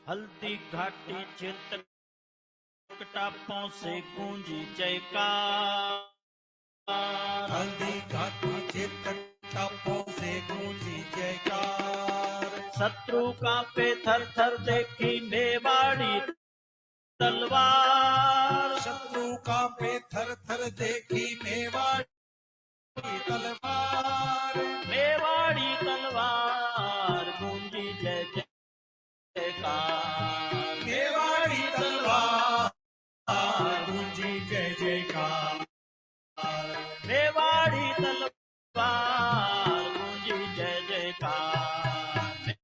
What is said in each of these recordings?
हल्दी घाटी चेतक टापों से गूंजी जयकार। हल्दी घाटी चेतक टापों से गूंजी जयकार। शत्रु कांपे थर थर देखी मेवाड़ी तलवार। शत्रु कांपे थर थर देखी मेवाड़ी तलवार। मेवाड़ी तलवार गूंजी जय जयकार। मेवाड़ी तलवार गूंजी जय जयकार। मेवाड़ी तलवार गूंजी जय जयकार।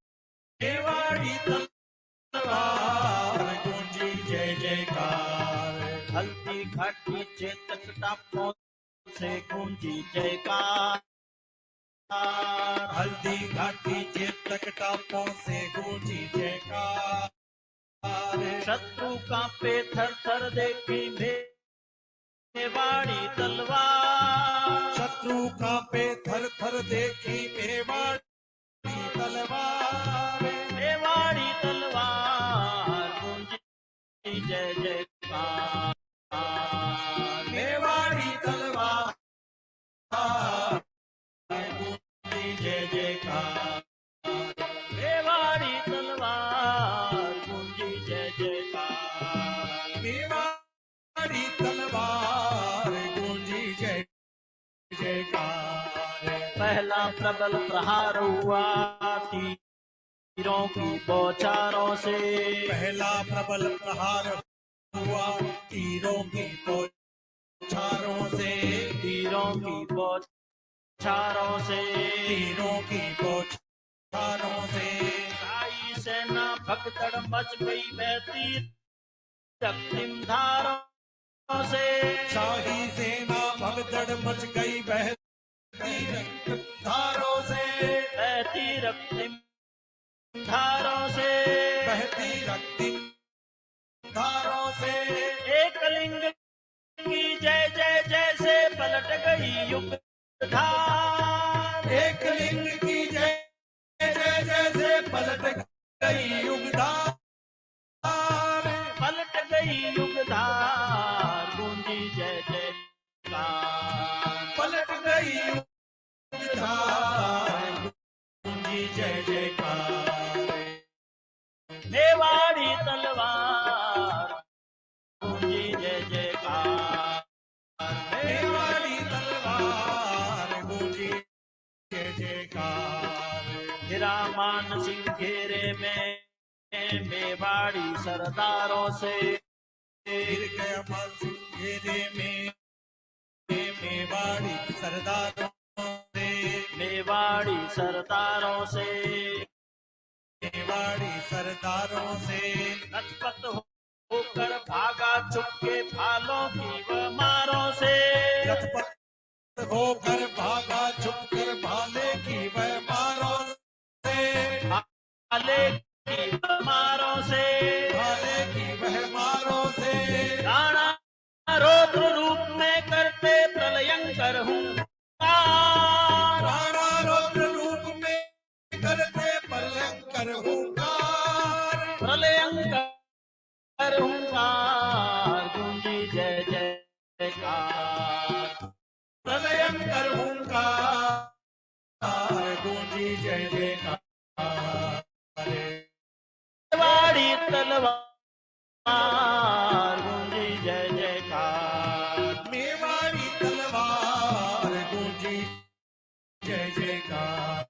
मेवाड़ी तलवार गूंजी जय जयकार। हल्दी घाटी चेतक टापों से गूंजी जयकार। हल्दी घाटी चेतक टापों से गूंजी जयकार। शत्रु कांपे थर थर देखी मेवाड़ी तलवार। शत्रु कांपे थर थर देखी मेवाड़ी तलवार। मेवाड़ी तलवार गूंजी जय जयकार। मेवाड़ी तलवार गूंजी जय जयकार। मेवाड़ी तलवार गूंजी जय जयकार। मेवाड़ी तलवार गूंजी जय जयकार। पहला प्रबल प्रहार हुआ तीरों की बौछारों से। पहला प्रबल प्रहार हुआ तीरों की बौछारों से। तीरों की बौछारों से। तीरों की बौछारों से। शाही सेना भगदड़ मच गई बहती रक्तिम धारों से। शाही सेना भगदड़ मच गई बहती रक्तिम धारों से। बहती रक्तिम धारों से। बहती रक्तिम धारों से। एक लिंग की जय जय जय से पलट गई युग धार। एक लिंग की जय जय जय से पलट गई युग धार। पलट गई युग धार गूंजी जय जयकार। पलट गई युग धार गूंजी जय जयकार। मेवाड़ी तलवार गूंजी जय जयकार। मेवाड़ी तलवार गूंजी जय जयकार। हिरामान सिंह घेरे में मेवाड़ी सरदारों से। गिर गया मान सिंह घेरे में मेवाड़ी सरदारों से। मेवाड़ी सरदारों से। मेवाड़ी सरदारों से। लचपत होकर भागा चुपके भालों की व मारों से। लचपत होकर भागा छुपकर भाले की वह मारों से। भाले की व मारों से। भाले की वह मारों से। राणा रौद्र रूप में करते प्रलयंकर हुंकार। राणा रौद्र रूप में करते प्रलयंकर हुंकार। प्रलयंकर हुंकार गूंजी जय जयकार। प्रलयंकर हुंकार गूंजी जय जयकार। मेवाड़ी तलवार गूंजी जय जयकार। मेवाड़ी तलवार गूंजी जय जयकार।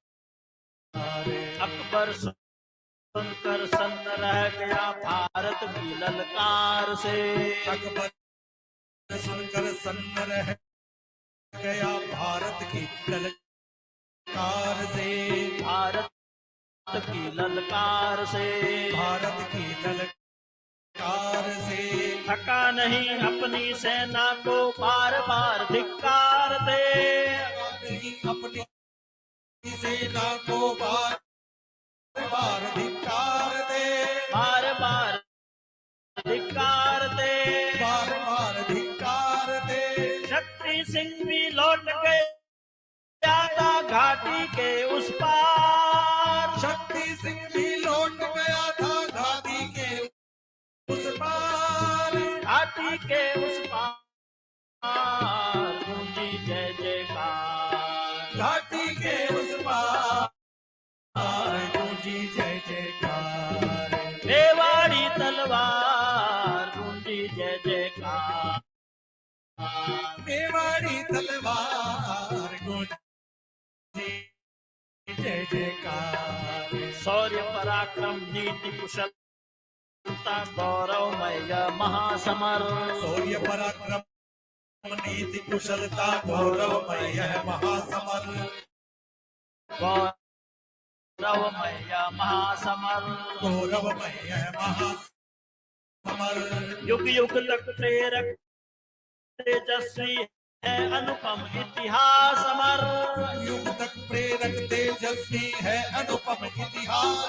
अकबर सुनकर सन्न रह गया भारत की ललकार से। अकबर सुनकर सन्न रह गया भारत की ललकार से। भारत की ललकार से। भारत की ललकार से। थका नहीं अपनी सेना को बार बार धिक्कार दे। अपनी सेना को बार बार धिक्कार दे। बार बार धिक्कार दे। बार बार धिक्कार दे। शक्ति सिंह भी लौट गए था घाटी के उस पार। शक्ति सिंह भी लौट गया था घाटी उस पार, घाटी के उस पार गूंजी जय जयकार। घाटी के उस पार गूंजी जय जयकार। मेवाड़ी तलवार गूंजी जय जयकार। मेवाड़ी तलवार गूंजी जय जयकार। शौर्य पराक्रम नीति कुशलता गौरवमय महासमर। शौर्य पराक्रम नीति कुशलता गौरवमय महासमर। गौरवमय महासमर। गौरवमय महासमर। युग युग तक प्रेरक तेजस्वी है अनुपम इतिहास अमर। युग तक प्रेरक तेजस्वी है अनुपम इतिहास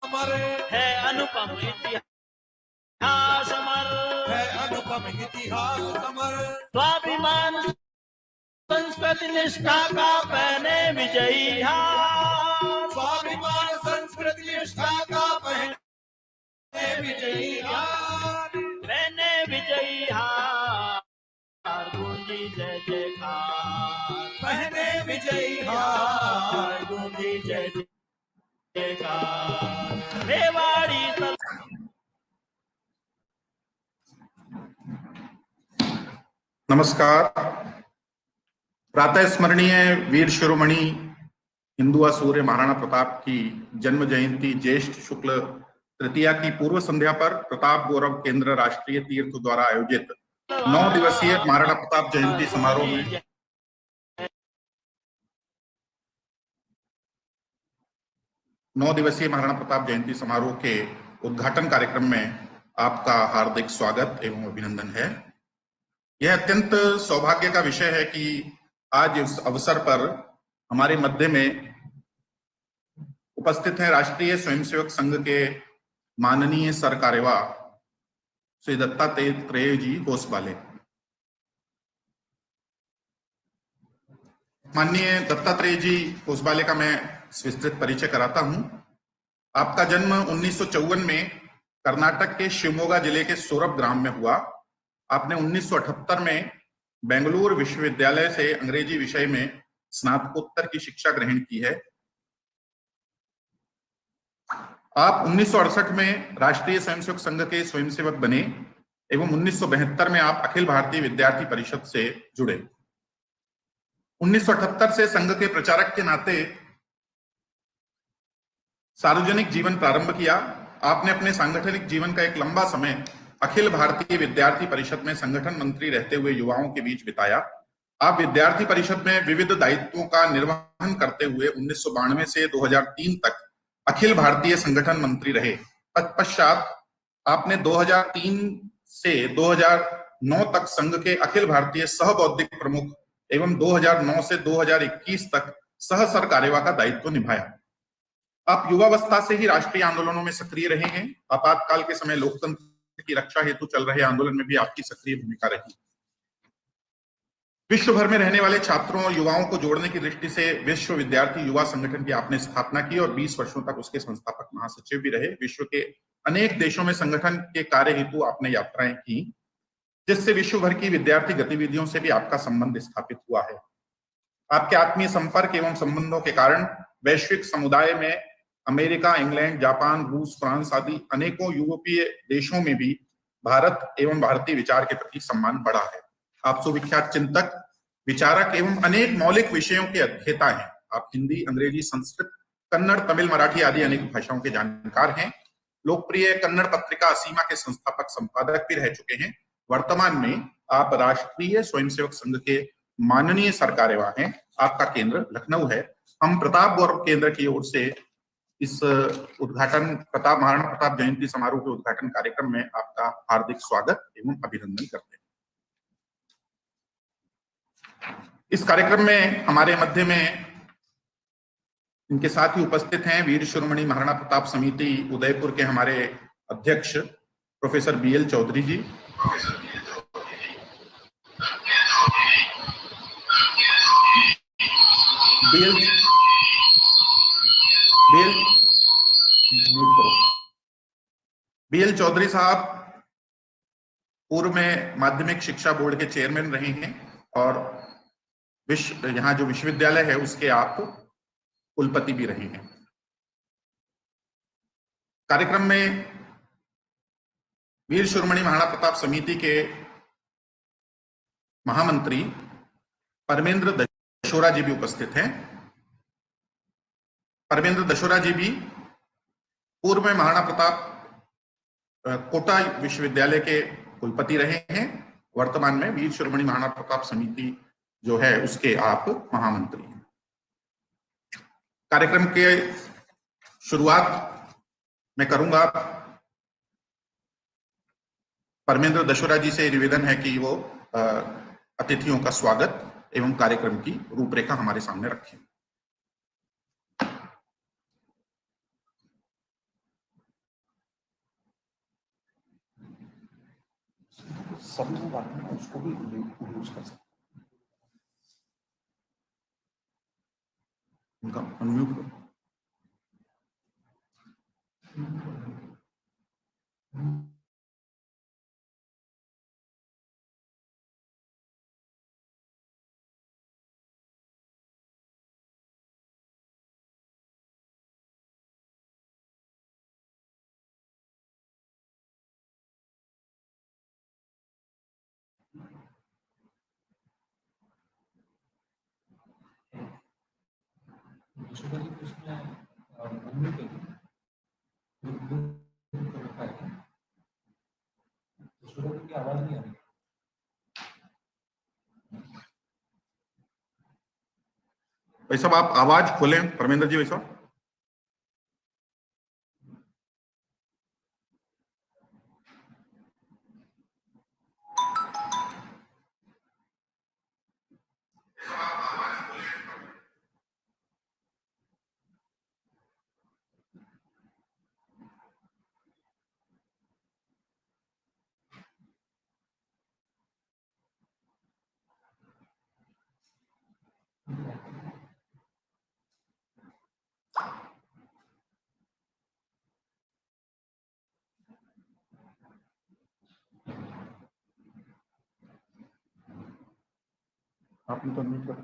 अमर। है अनुपम इतिहास अमर। है अनुपम इतिहास अमर। स्वाभिमान संस्कृति निष्ठा का पहने विजयी हार। स्वाभिमान संस्कृति निष्ठा का पहने विजयी हार। पहने विजयी हार गूंजी जय जयकार। पहने विजयी हार गूंजी जय जयकार। मेवाड़ी तल नमस्कार। प्रातः स्मरणीय वीर शिरोमणि हिंदुआ सूर्य महाराणा प्रताप की जन्म जयंती ज्येष्ठ शुक्ल तृतीया की पूर्व संध्या पर प्रताप गौरव केंद्र राष्ट्रीय तीर्थ द्वारा आयोजित 9 दिवसीय महाराणा प्रताप जयंती समारोह में 9 दिवसीय महाराणा प्रताप जयंती समारोह के उद्घाटन कार्यक्रम में आपका हार्दिक स्वागत एवं अभिनंदन है। यह अत्यंत सौभाग्य का विषय है कि आज इस अवसर पर हमारे मध्य में उपस्थित हैं राष्ट्रीय स्वयंसेवक संघ के माननीय सरकार्यवाह श्री दत्तात्रेय जी होसबाले। माननीय दत्तात्रेय जी होसबाले का मैं विस्तृत परिचय कराता हूं। आपका जन्म 1954 में कर्नाटक के शिवमोगा जिले के सोरब ग्राम में हुआ। आपने 1978 में बेंगलुरु विश्वविद्यालय से अंग्रेजी विषय में स्नातकोत्तर की शिक्षा ग्रहण की है। आप 1968 में राष्ट्रीय स्वयंसेवक संघ के स्वयंसेवक बने एवं 1972 में आप अखिल भारतीय विद्यार्थी परिषद से जुड़े। 1978 से संघ के प्रचारक के नाते सार्वजनिक जीवन प्रारंभ किया। आपने अपने सांगठनिक जीवन का एक लंबा समय अखिल भारतीय विद्यार्थी परिषद में संगठन मंत्री रहते हुए युवाओं के बीच बिताया। आप विद्यार्थी परिषद में विविध दायित्वों का निर्वहन करते हुए 1992 से 2003 तक अखिल भारतीय संगठन मंत्री रहे। तत्पश्चात आपने 2003 से 2009 तक संघ के अखिल भारतीय सह बौद्धिक प्रमुख एवं 2009 से 2021 तक सह सरकार्यवाह का दायित्व निभाया। आप युवावस्था से ही राष्ट्रीय आंदोलनों में सक्रिय रहे हैं। आपातकाल के समय लोकतंत्र की रक्षा हेतु चल रहे आंदोलन में भी आपकी सक्रिय भूमिका रही। विश्व भर में रहने वाले छात्रों और युवाओं को जोड़ने की दृष्टि से विश्व विद्यार्थी युवा संगठन की आपने स्थापना की और 20 वर्षों तक उसके संस्थापक महासचिव भी रहे। विश्व के अनेक देशों में संगठन के कार्य हेतु आपने यात्राएं की, जिससे विश्व भर की विद्यार्थी गतिविधियों से भी आपका संबंध स्थापित हुआ है। आपके आत्मीय संपर्क एवं संबंधों के कारण वैश्विक समुदाय में अमेरिका, इंग्लैंड, जापान, रूस, फ्रांस आदि अनेकों यूरोपीय देशों में भी भारत एवं भारतीय विचार के प्रति सम्मान बढ़ा है। आप सुविख्यात चिंतक, विचारक एवं अनेक मौलिक विषयों के अध्येता हैं। आप हिंदी, अंग्रेजी, संस्कृत, कन्नड़, तमिल, मराठी आदि अनेक भाषाओं के जानकार हैं। लोकप्रिय कन्नड़ पत्रिका असीमा के संस्थापक संपादक भी रह चुके हैं। वर्तमान में आप राष्ट्रीय स्वयंसेवक संघ के माननीय सरकार्यवाह हैं। आपका केंद्र लखनऊ है। हम प्रताप गौरव केंद्र की ओर से इस उद्घाटन महाराणा प्रताप जयंती समारोह के उद्घाटन कार्यक्रम में आपका हार्दिक स्वागत एवं अभिनंदन करते हैं। इस कार्यक्रम में हमारे मध्य में इनके साथ ही उपस्थित हैं वीर शिरोमणि महाराणा प्रताप समिति उदयपुर के हमारे अध्यक्ष प्रोफेसर BL चौधरी जी, बीएल चौधरी साहब पूर्व में माध्यमिक शिक्षा बोर्ड के चेयरमैन रहे हैं और यहाँ जो विश्वविद्यालय है उसके आप कुलपति भी रहे हैं। कार्यक्रम में वीर शिरोमणि महाराणा प्रताप समिति के महामंत्री परमेंद्र दशोरा जी भी उपस्थित हैं। परमेंद्र दशोरा जी भी पूर्व में महाराणा प्रताप कोटा विश्वविद्यालय के कुलपति रहे हैं। वर्तमान में वीर शिरोमणि महाराणा प्रताप समिति जो है उसके आप महामंत्री हैं। कार्यक्रम के शुरुआत मैं करूंगा। परमेंद्र दशोरा जी से निवेदन है कि वो अतिथियों का स्वागत एवं कार्यक्रम की रूपरेखा हमारे सामने रखें। सभी लोग आते हैं उसको भी यूज कर सकते उनका अनम्यूट करो। की आवाज नहीं आ रही। भाई साहब आप आवाज खोलें। परमेंद्र जी भाई साहब। आपने तो अनम्यूट कर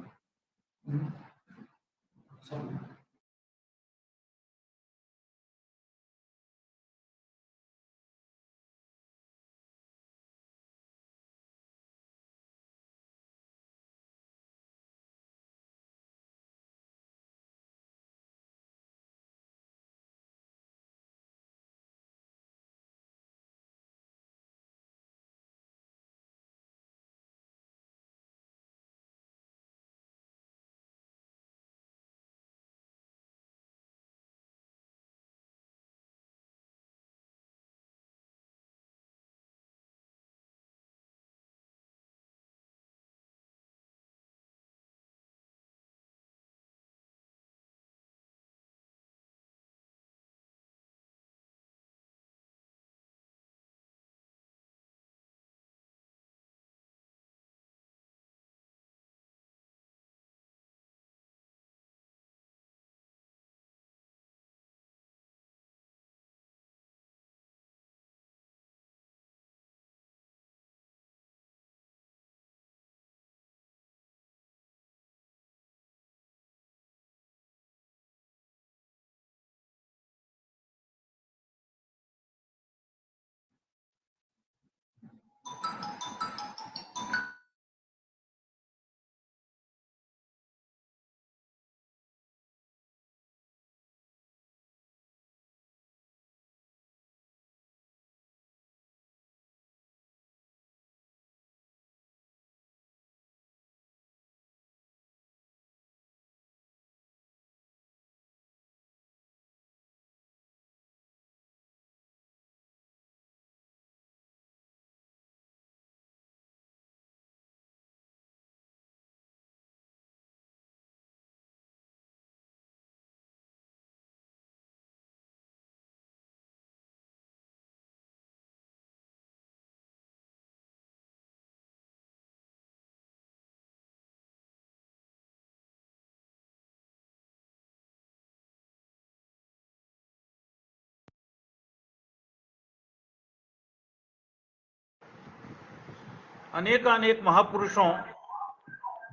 अनेकानेक महापुरुषों,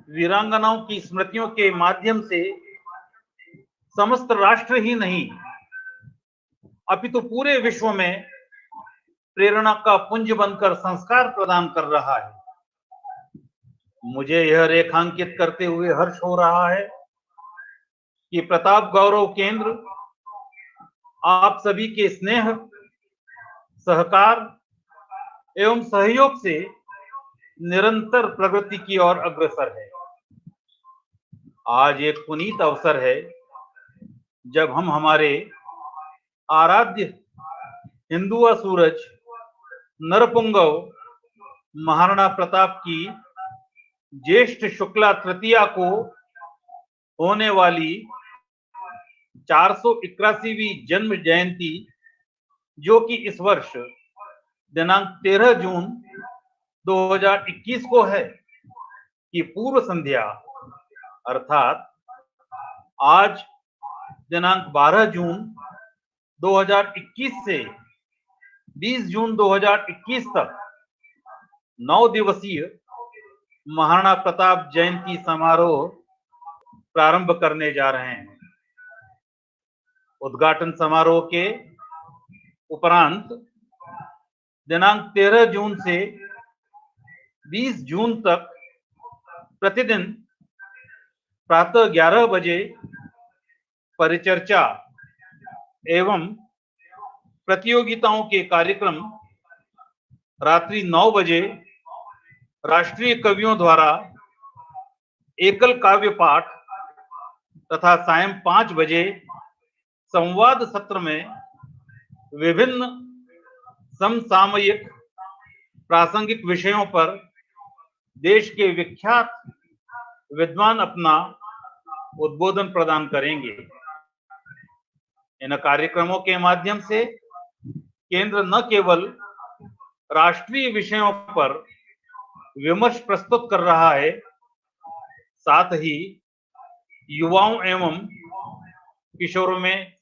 वीरांगनाओं की स्मृतियों के माध्यम से समस्त राष्ट्र ही नहीं अपितु पूरे विश्व में प्रेरणा का पुंज बनकर संस्कार प्रदान कर रहा है। मुझे यह रेखांकित करते हुए हर्ष हो रहा है कि प्रताप गौरव केंद्र आप सभी के स्नेह, सहकार एवं सहयोग से निरंतर प्रगति की ओर अग्रसर है। आज एक पुनीत अवसर है जब हम हमारे आराध्य हिंदुआ सूरज नरपुंगव महाराणा प्रताप की ज्येष्ठ शुक्ला तृतीया को होने वाली 481वीं जन्म जयंती, जो कि इस वर्ष दिनांक 13 जून 2021 को है, की पूर्व संध्या अर्थात आज दिनांक 12 जून 2021 से 20 जून 2021 तक 9 दिवसीय महाराणा प्रताप जयंती समारोह प्रारंभ करने जा रहे हैं। उद्घाटन समारोह के उपरांत दिनांक 13 जून से 20 जून तक प्रतिदिन प्रातः 11 बजे परिचर्चा एवं प्रतियोगिताओं के कार्यक्रम, रात्रि 9 बजे राष्ट्रीय कवियों द्वारा एकल काव्य पाठ तथा सायं 5 बजे संवाद सत्र में विभिन्न समसामयिक प्रासंगिक विषयों पर देश के विख्यात विद्वान अपना उद्बोधन प्रदान करेंगे। इन कार्यक्रमों के माध्यम से केंद्र न केवल राष्ट्रीय विषयों पर विमर्श प्रस्तुत कर रहा है, साथ ही युवाओं एवं किशोरों में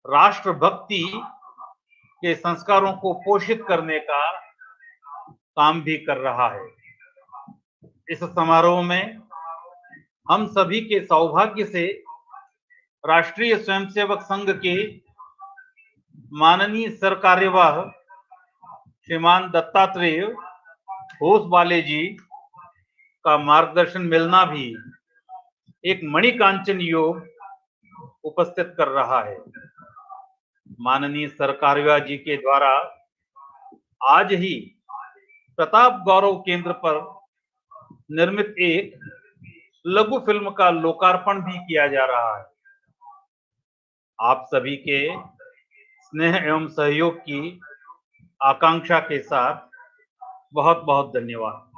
राष्ट्रभक्ति के संस्कारों को पोषित करने का काम भी कर रहा है। इस समारोह में हम सभी के सौभाग्य से राष्ट्रीय स्वयंसेवक संघ के माननीय सरकार्यवाह श्रीमान दत्तात्रेय होसबाले जी का मार्गदर्शन मिलना भी एक मणिकांचन योग उपस्थित कर रहा है। माननीय सरकार्यवाह जी के द्वारा आज ही प्रताप गौरव केंद्र पर निर्मित एक लघु फिल्म का लोकार्पण भी किया जा रहा है। आप सभी के स्नेह एवं सहयोग की आकांक्षा के साथ बहुत बहुत धन्यवाद।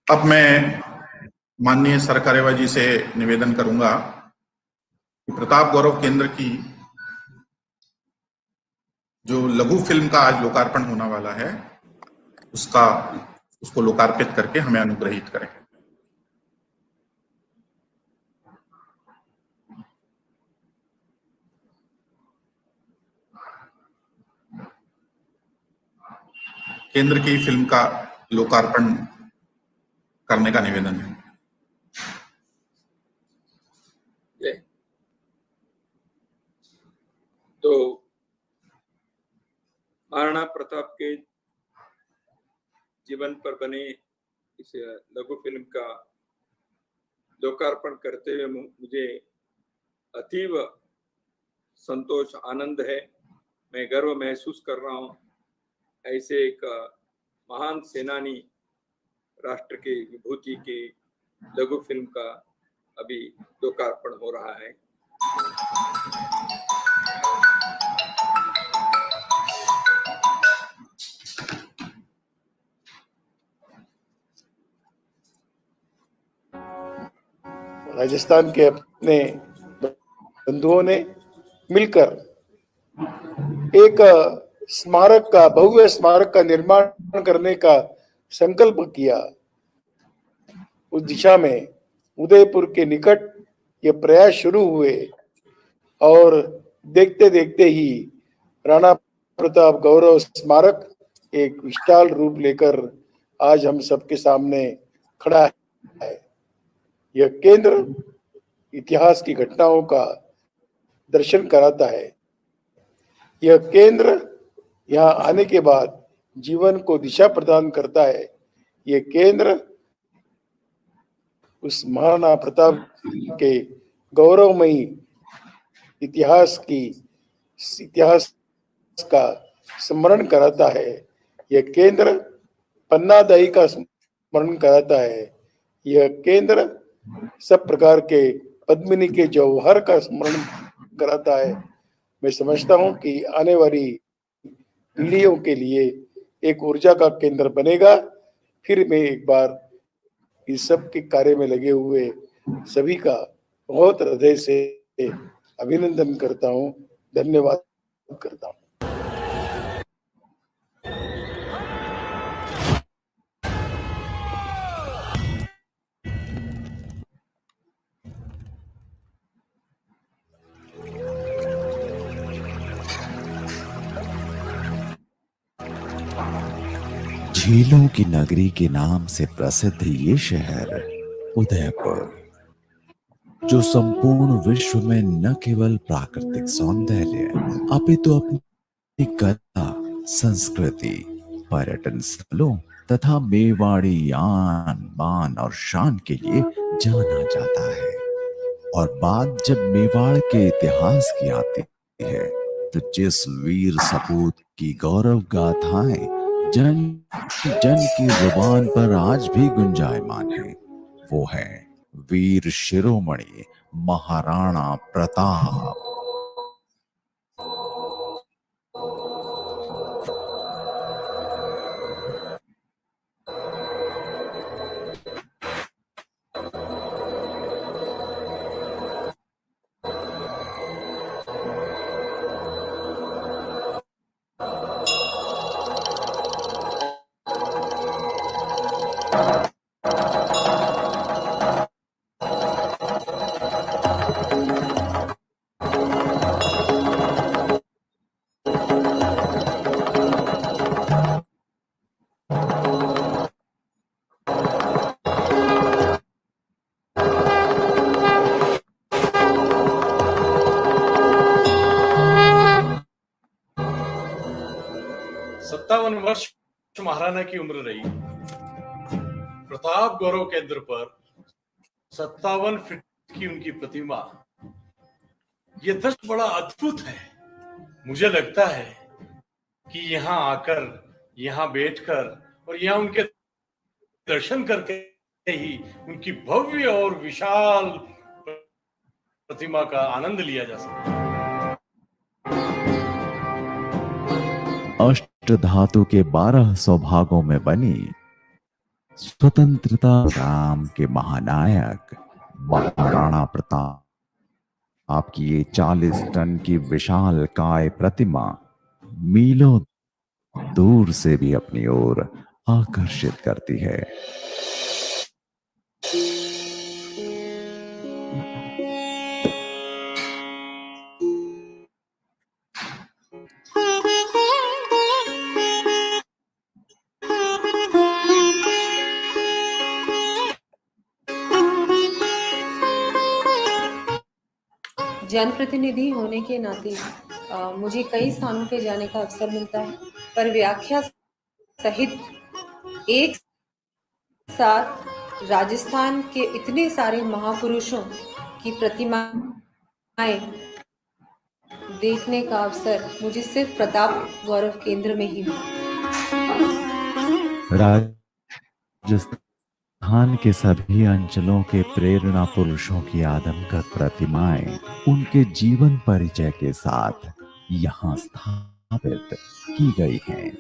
अब मैं माननीय सरकार्यवाह जी से निवेदन करूंगा कि प्रताप गौरव केंद्र की जो लघु फिल्म का आज लोकार्पण होने वाला है, उसको लोकार्पित करके हमें अनुग्रहित करें। केंद्र की फिल्म का लोकार्पण करने का निवेदन है। तो महाराणा प्रताप के जीवन पर बने इस लघु फिल्म का लोकार्पण करते हुए मुझे अतीव संतोष, आनंद है। मैं गर्व महसूस कर रहा हूँ। ऐसे एक महान सेनानी, राष्ट्र की विभूति की लघु फिल्म का अभी लोकार्पण हो रहा है। राजस्थान के अपने बंधुओं ने मिलकर एक स्मारक का, भव्य स्मारक का निर्माण करने का संकल्प किया। उस दिशा में उदयपुर के निकट ये प्रयास शुरू हुए और देखते देखते ही राणा प्रताप गौरव स्मारक एक विशाल रूप लेकर आज हम सबके सामने खड़ा है। यह केंद्र इतिहास की घटनाओं का दर्शन कराता है। यह केंद्र यहाँ आने के बाद जीवन को दिशा प्रदान करता है। यह केंद्र उस महाराणा प्रताप के गौरवमयी इतिहास का स्मरण कराता है। यह केंद्र पन्नादाई का स्मरण कराता है। यह केंद्र सब प्रकार के पद्मिनी के जौहर का स्मरण कराता है। मैं समझता हूं कि आने वाली पीढ़ियों के लिए एक ऊर्जा का केंद्र बनेगा। फिर मैं एक बार इस सब के कार्य में लगे हुए सभी का बहुत हृदय से अभिनंदन करता हूं, धन्यवाद करता हूं। झीलों की नगरी के नाम से प्रसिद्ध ये शहर उदयपुर, जो संपूर्ण विश्व में न केवल प्राकृतिक सौंदर्य अपितु अपनी कला, संस्कृति, पर्यटन स्थलों तथा मेवाड़ी आन बान और शान के लिए जाना जाता है। और बात जब मेवाड़ के इतिहास की आती है तो जिस वीर सपूत की गौरव गाथाएं जन जन की जुबान पर आज भी गुंजायमान है, वो है वीर शिरोमणि महाराणा प्रताप। सत्तावन वर्ष महाराणा की उम्र रही। प्रताप गौरव केंद्र पर 57 फीट की उनकी प्रतिमा, ये दृश्य बड़ा अद्भुत है। मुझे लगता है कि यहाँ आकर, यहाँ बैठकर और यहाँ उनके दर्शन करके ही उनकी भव्य और विशाल प्रतिमा का आनंद लिया जा सकता है। अष्टधातु के 12 सौभागों में बनी स्वतंत्रता संग्राम के महानायक महाराणा प्रताप आपकी ये 40 टन की विशाल काय प्रतिमा मीलों दूर से भी अपनी ओर आकर्षित करती है। जनप्रतिनिधि होने के नाते मुझे कई स्थानों पे जाने का अवसर मिलता है, पर व्याख्या सहित एक साथ राजस्थान के इतने सारे महापुरुषों की प्रतिमाएं देखने का अवसर मुझे सिर्फ प्रताप गौरव केंद्र में ही मिला। राजस्थान के सभी अंचलों के प्रेरणा पुरुषों की आदमकद प्रतिमाएं उनके जीवन परिचय के साथ यहाँ स्थापित की गई हैं।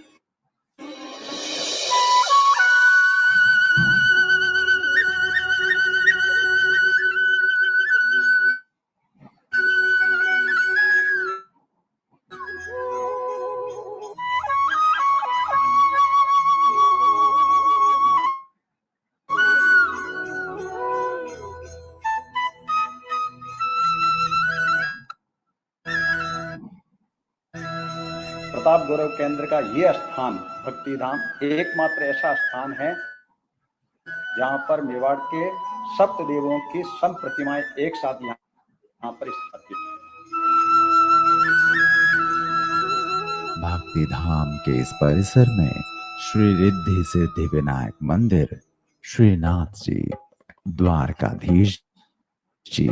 प्रताप गौरव केंद्र का ये स्थान भक्ति धाम एकमात्र ऐसा स्थान है जहां पर मेवाड़ के सप्त देवों की सब प्रतिमाएं एक साथ यहाँ पर स्थापित हैं। भक्ति धाम के इस परिसर में श्री रिद्धि सिद्धि विनायक मंदिर, श्रीनाथ जी, द्वारकाधीश जी,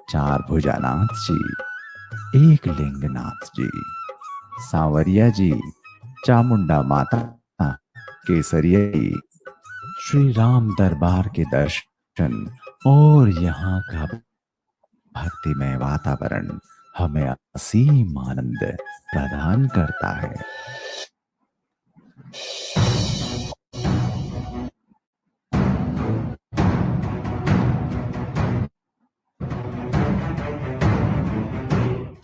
चार भुजानाथ जी, एक लिंगनाथ जी, सांवरिया जी, चामुंडा माता, केसरिया जी, श्री राम दरबार के दर्शन और यहाँ का भक्तिमय वातावरण हमें असीम आनंद प्रदान करता है।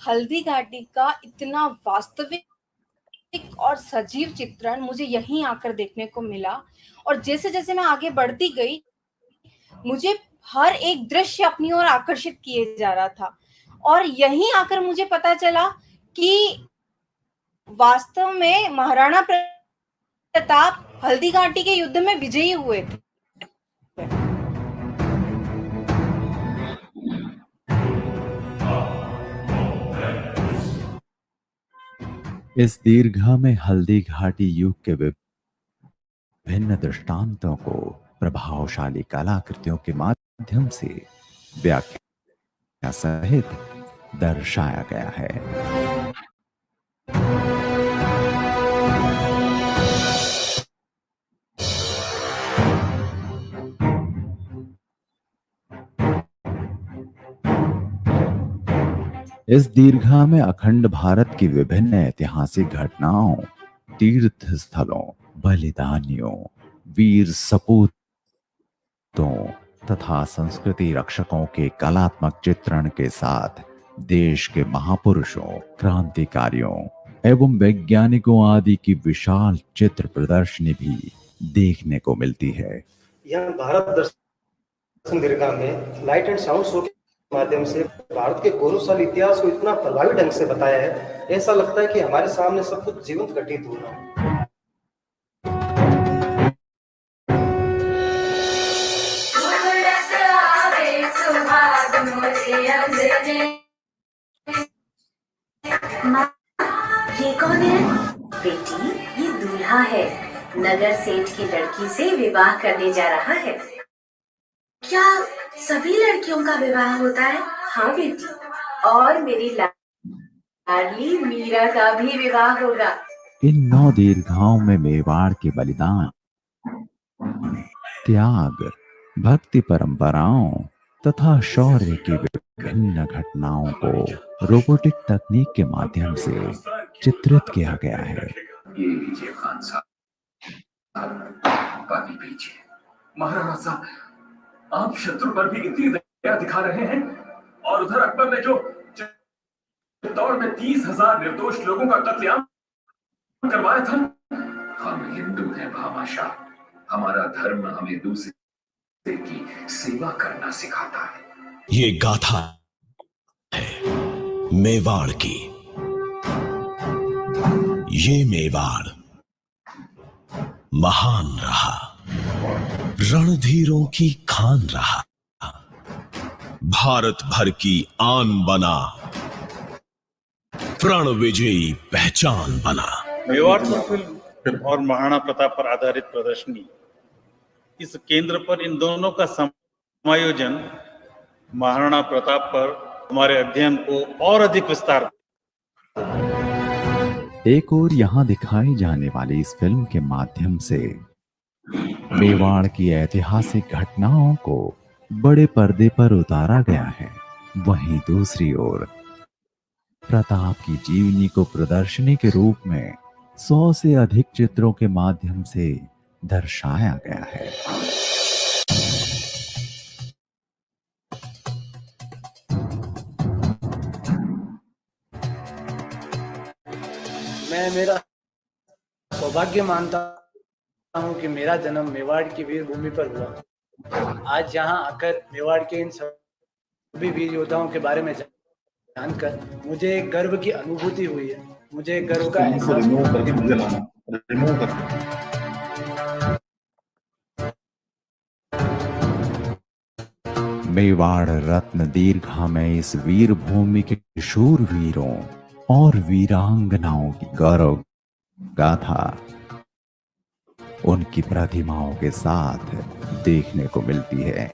हल्दी घाटी का इतना वास्तविक और सजीव चित्रण मुझे यहीं आकर देखने को मिला, और जैसे जैसे मैं आगे बढ़ती गई मुझे हर एक दृश्य अपनी ओर आकर्षित किए जा रहा था, और यहीं आकर मुझे पता चला कि वास्तव में महाराणा प्रताप हल्दी घाटी के युद्ध में विजयी हुए थे। इस दीर्घा में हल्दी घाटी युग के विभिन्न दृष्टांतों को प्रभावशाली कलाकृतियों के माध्यम से व्याख्या सहित दर्शाया गया है। इस दीर्घा में अखंड भारत की विभिन्न ऐतिहासिक घटनाओं, तीर्थ स्थलों, बलिदानियों, वीर सपूतों तथा संस्कृति रक्षकों के कलात्मक चित्रण के साथ देश के महापुरुषों, क्रांतिकारियों एवं वैज्ञानिकों आदि की विशाल चित्र प्रदर्शनी भी देखने को मिलती है। यह भारत दर्शन दीर्घा में लाइट एंड साउंड शो के माध्यम से भारत के गौरवशाली इतिहास को इतना प्रभावी ढंग से बताया है, ऐसा लगता है कि हमारे सामने सब कुछ जीवंत घटित हो रहा है। ये कौन है? बेटी, ये दूल्हा है, नगर सेठ की लड़की से विवाह करने जा रहा है। क्या सभी लड़कियों का विवाह होता है? हाँ बेटी, और मेरी लाडली मीरा का भी विवाह होगा। इन 9 दीर्घाओं में मेवाड़ के बलिदान, त्याग, भक्ति परंपराओं तथा शौर्य की विभिन्न घटनाओं को रोबोटिक तकनीक के माध्यम से चित्रित किया गया है। ये लीजिए खान साहब, पानी पीजिए। महाराणा साहब, आप शत्रु पर भी इतनी दया दिखा रहे हैं, और उधर अकबर ने जो चित्तौड़ में 30,000 निर्दोष लोगों का कत्लेआम करवाया था। हम हिंदू हैं भामाशाह, हमारा धर्म हमें दूसरे की सेवा करना सिखाता है। ये गाथा है मेवाड़ की। ये मेवाड़ महान रहा, रणधीरों की खान रहा, भारत भर की आन बना, प्रण विजयी पहचान बना। मेवाड़ पर फिल्म और महाराणा प्रताप पर आधारित प्रदर्शनी, इस केंद्र पर इन दोनों का समायोजन महाराणा प्रताप पर हमारे अध्ययन को और अधिक विस्तार। एक और यहाँ दिखाई जाने वाली इस फिल्म के माध्यम से मेवाड़ की ऐतिहासिक घटनाओं को बड़े पर्दे पर उतारा गया है, वहीं दूसरी ओर प्रताप की जीवनी को प्रदर्शनी के रूप में 100 से अधिक चित्रों के माध्यम से दर्शाया गया है। मैं मेरा सौभाग्य मानता हूं कि मेरा जन्म मेवाड़ की वीर भूमि पर हुआ। आज यहाँ आकर मेवाड़ के इन सभी वीर योद्धाओं के बारे में जानकर मुझे एक गर्व की अनुभूति हुई है। मुझे गर्व का इनको एहसास रिमूव करके मुझे लाना, रिमूव करके। मेवाड़ रत्न दीर्घा में इस वीर भूमि के शूर वीरों और वीरांगनाओं की गौरव गाथा उनकी प्रतिमाओं के साथ देखने को मिलती है।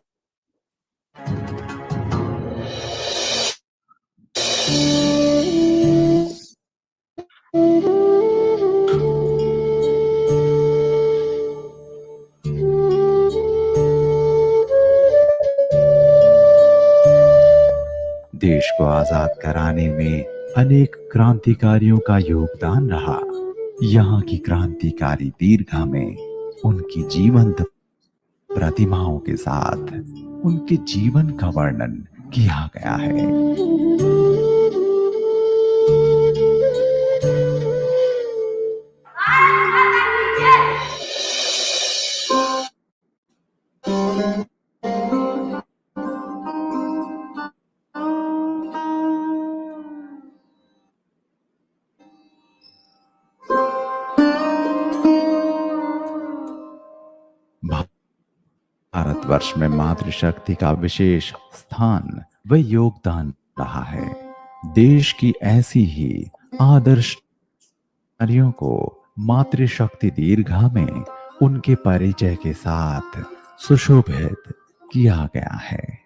देश को आजाद कराने में अनेक क्रांतिकारियों का योगदान रहा। यहाँ की क्रांतिकारी दीर्घा में उनकी जीवंत प्रतिमाओं के साथ उनके जीवन का वर्णन किया गया है। भारतवर्ष में मातृशक्ति का विशेष स्थान व योगदान रहा है। देश की ऐसी ही आदर्श नारियों को मातृशक्ति दीर्घा में उनके परिचय के साथ सुशोभित किया गया है।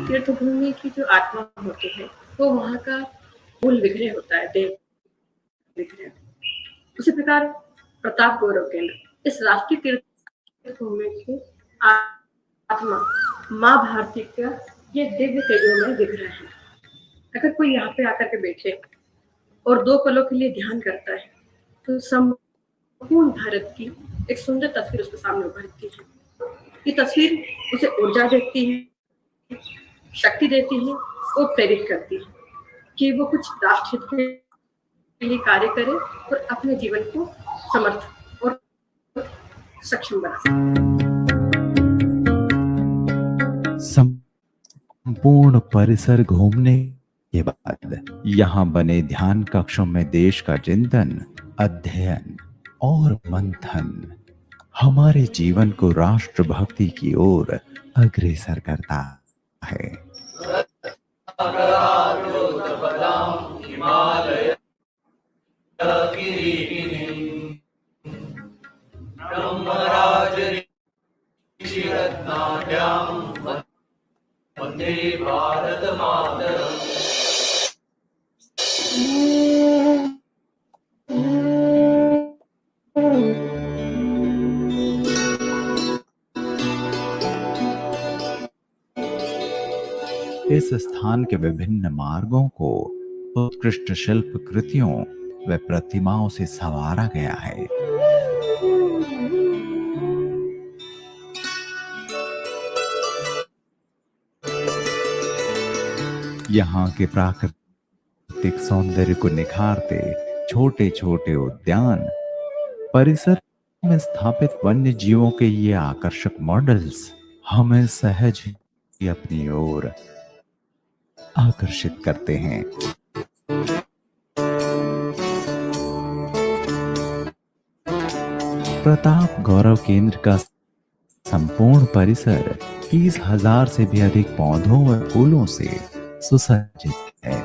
तीर्थभूमि की जो आत्मा होती है वो वहाँ का मूल विग्रह होता है, देव विग्रह। उसी प्रकार प्रताप गौरव केंद्र इस राष्ट्रीय तीर्थभूमि की आत्मा माँ भारती का ये दिव्य तेजोमय विग्रह है। अगर कोई यहाँ पे आकर के बैठे और 2 पलों के लिए ध्यान करता है तो संपूर्ण भारत की एक सुंदर तस्वीर उसके सामने उभरती है। ये तस्वीर उसे ऊर्जा देती है, शक्ति देती है और प्रेरित करती है कि वो कुछ राष्ट्र हित के लिए कार्य करे और अपने जीवन को समर्थ और सक्षम बना सके। संपूर्ण परिसर घूमने के बाद यहाँ बने ध्यान कक्षों में देश का चिंतन, अध्ययन और मंथन हमारे जीवन को राष्ट्रभक्ति की ओर अग्रसर करता है। वंदे भारत मातरम। इस स्थान के विभिन्न मार्गों को उत्कृष्ट शिल्प कृतियों व प्रतिमाओं से संवारा गया है। यहाँ के प्राकृतिक सौंदर्य को निखारते छोटे छोटे उद्यान, परिसर में स्थापित वन्य जीवों के ये आकर्षक मॉडल्स हमें सहज ही अपनी ओर आकर्षित करते हैं। प्रताप गौरव केंद्र का संपूर्ण परिसर 30,000 से भी अधिक पौधों व फूलों से सुसज्जित है।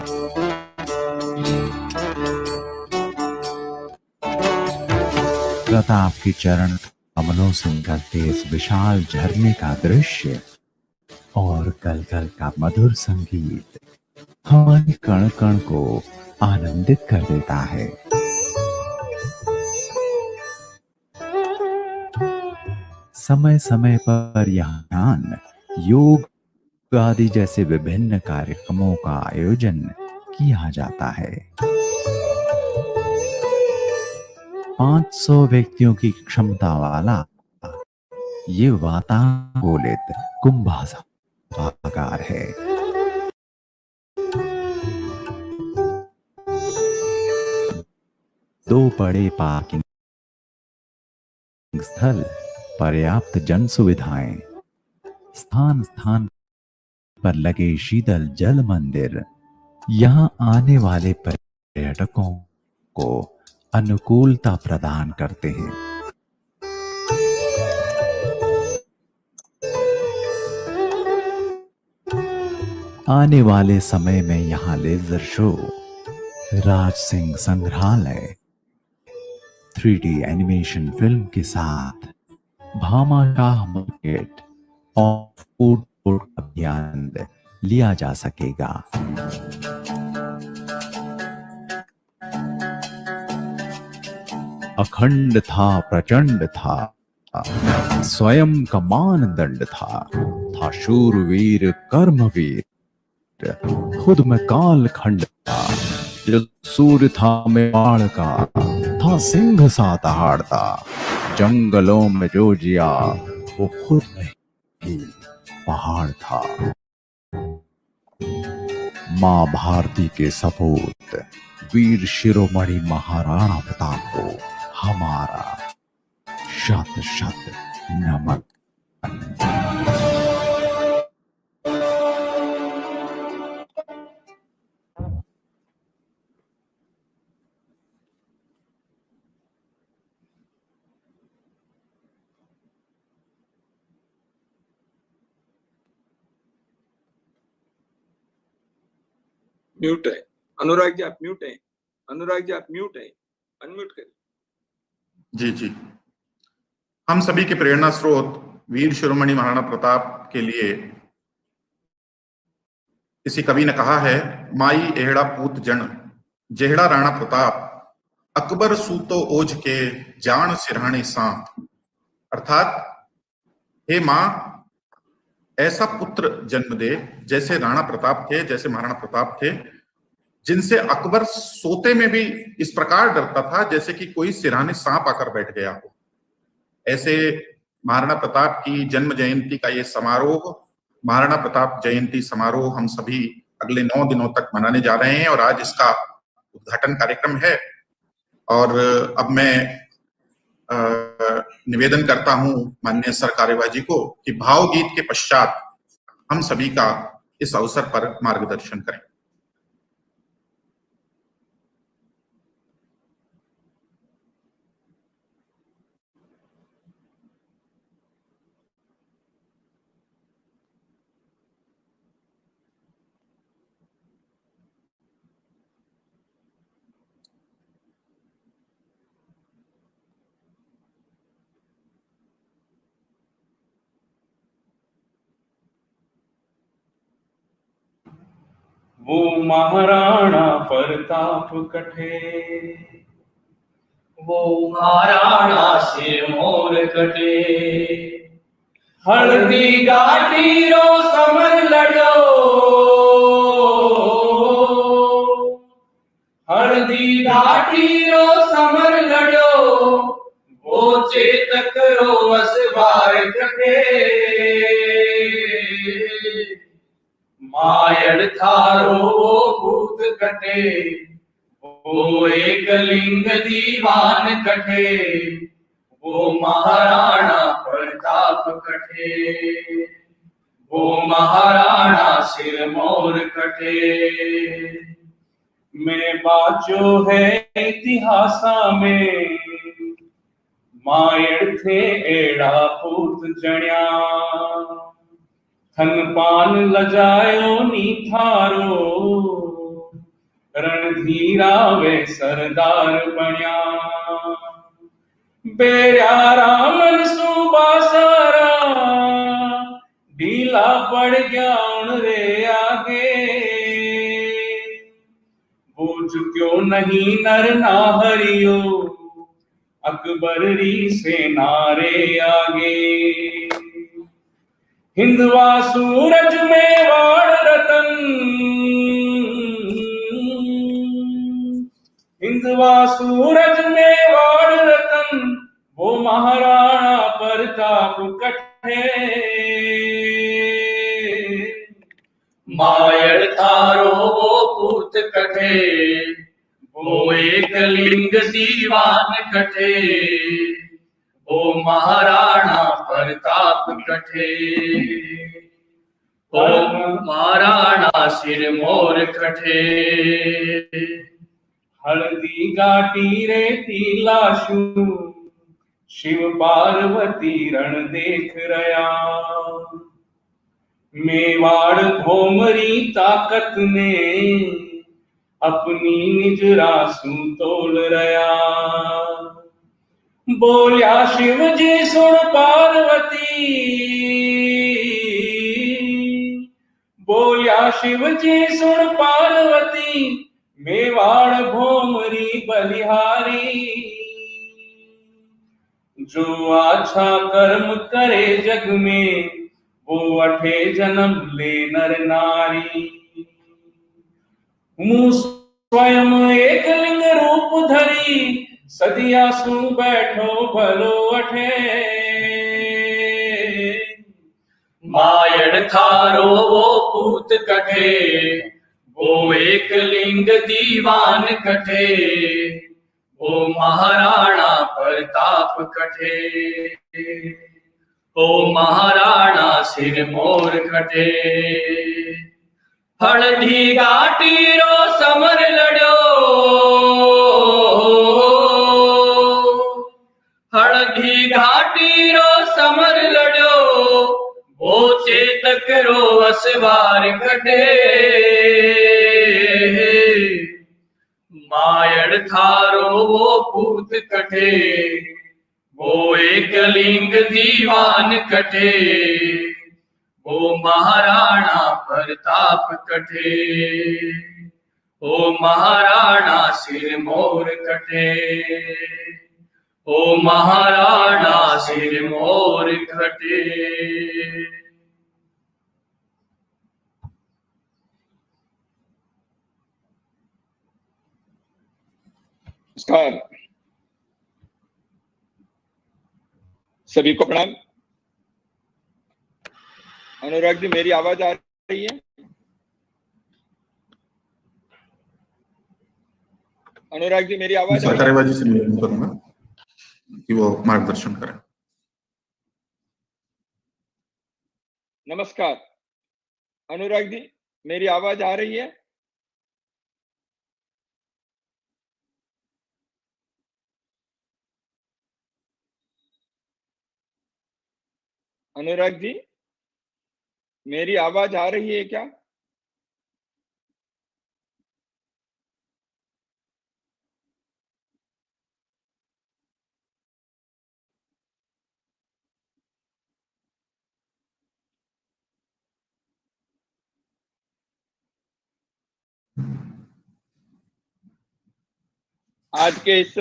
प्रताप के चरण कमलों से निकलते इस विशाल झरने का दृश्य और कलकल का मधुर संगीत हमारे कण कण को आनंदित कर देता है। समय समय पर यहाँ ध्यान, योग आदि जैसे विभिन्न कार्यक्रमों का आयोजन किया जाता है। 500 व्यक्तियों की क्षमता वाला ये वातानुकूलित कुंभाकार है। दो बड़े पार्किंग स्थल, पर्याप्त जन सुविधाएं, स्थान स्थान पर लगे शीतल जल मंदिर यहां आने वाले पर्यटकों को अनुकूलता प्रदान करते हैं। आने वाले समय में यहां लेजर शो, राज सिंह संग्रहालय, 3D एनिमेशन फिल्म के साथ भामाशाह मार्केट और फूड कोर्ट अभियान लिया जा सकेगा। अखंड था, प्रचंड था, स्वयं का मानदंड था शूरवीर कर्मवीर, खुद में काल खंड था, जो सूर्य था मेवाड़ का, था सिंह सा दहाड़ता, जंगलों में जो जिया वो खुद में ही पहाड़ था। मां भारती के सपूत वीर शिरोमणि महाराणा प्रताप को हमारा शत शत नमन। म्यूट है अनुराग जी, आप म्यूट हैं। अनुराग जी आप म्यूट हैं, अनम्यूट करें। जी जी, हम सभी के प्रेरणा स्रोत वीर शिरोमणि महाराणा प्रताप के लिए किसी कवि ने कहा है, माई एहड़ा पूत जन जेहड़ा राणा प्रताप, अकबर सूतो ओज के जान सिरहाने सांप। अर्थात हे मां, ऐसा पुत्र जन्म दे जैसे राणा प्रताप थे, जैसे महाराणा प्रताप थे, जिनसे अकबर सोते में भी इस प्रकार डरता था जैसे कि कोई सिरहाने सांप आकर बैठ गया हो। ऐसे महाराणा प्रताप की जन्म जयंती का ये समारोह, महाराणा प्रताप जयंती समारोह, हम सभी अगले 9 दिनों तक मनाने जा रहे हैं और आज इसका उद्घाटन कार्यक्रम है। और अब मैं निवेदन करता हूं माननीय सर कार्यवाह जी को कि भावगीत के पश्चात हम सभी का इस अवसर पर मार्गदर्शन करें। वो महाराणा प्रताप कठे, वो महाराणा सिरमौर कटे, हल्दी घाटी रो समर लड़ो, हल्दी घाटी रो समर लड़ो, वो चेतक रो असवार कटे, मायड़ थारो वो भूत कटे, वो एक लिंग दीवान कटे, वो महाराणा प्रताप कटे, वो महाराणा सिरमौर कटे। मैं बाचो है इतिहासा में, मायड़ थे एड़ा पूत जण्या, थनपान लजायो नी थारो, रणधीरा वे सरदार बण्या, बेरारा मनसूबासारा, ढीला पड़ गया रे आगे, वो झुक्यो नहीं नर नाहरियो, अकबर री सेना रे आगे। हिंदवा सूरज में वाड़ रतन, हिंदवा सूरज में वाड़ रतन, वो महाराणा परताप कठे मायड़ थारो वो पूत कठे वो एक लिंग दीवान कठे वो महाराणा प्रताप कठे ओ महाराणा सिर मोर कठे हल्दी घाटी रे लाशू शिव पार्वती रण देख रया मेवाड़ भोमरी ताकत ने अपनी निज रासू तोल रया बोलिया शिव जी सुन पार्वती बोलिया शिव जी सुन पार्वती मेवाड़ भोमरी बलिहारी जो अच्छा कर्म करे जग में वो अठे जन्म ले नर नारी मुँह स्वयं एक लिंग रूप धरी सदिया सु बैठो भलो अठे मायड़ थारो वो पूत कठे वो एक लिंग दीवान कठे ओ महाराणा प्रताप कठे ओ महाराणा सिर मोर कठे हल्दी घाटी रो समर लड़ो हल्दी घाटी रो समर लड़ो वो चेतक रो असवार कठे मायड़ थारो वो पूत कठे वो एक लिंग दीवान कठे वो महाराणा प्रताप कठे ओ महाराणा सिर मोर कठे ओ महाराणा सिर मोर कठे नमस्कार, सभी को प्रणाम। अनुराग जी, मेरी आवाज आ रही है? अनुराग जी, मेरी आवाज आ रही है? जी से निवेदन करूंगा कि वो मार्गदर्शन करें। नमस्कार, अनुराग जी, मेरी आवाज आ रही है? अनुराग जी, मेरी आवाज आ रही है क्या? आज के इस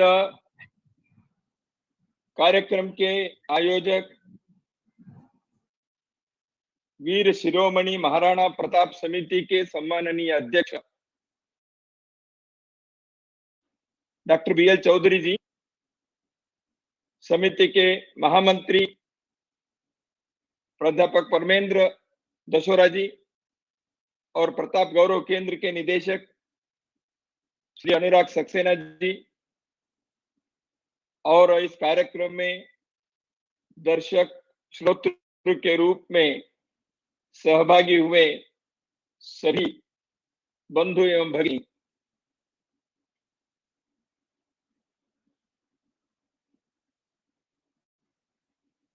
कार्यक्रम के आयोजक वीर शिरोमणि महाराणा प्रताप समिति के सम्माननीय अध्यक्ष डॉक्टर बीएल चौधरी जी, समिति के महामंत्री प्राध्यापक परमेंद्र दशोरा जी और प्रताप गौरव केंद्र के निदेशक श्री अनुराग सक्सेना जी और इस कार्यक्रम में दर्शक श्रोतृ के रूप में सहभागी हुए सभी बंधु एवं भगिनी,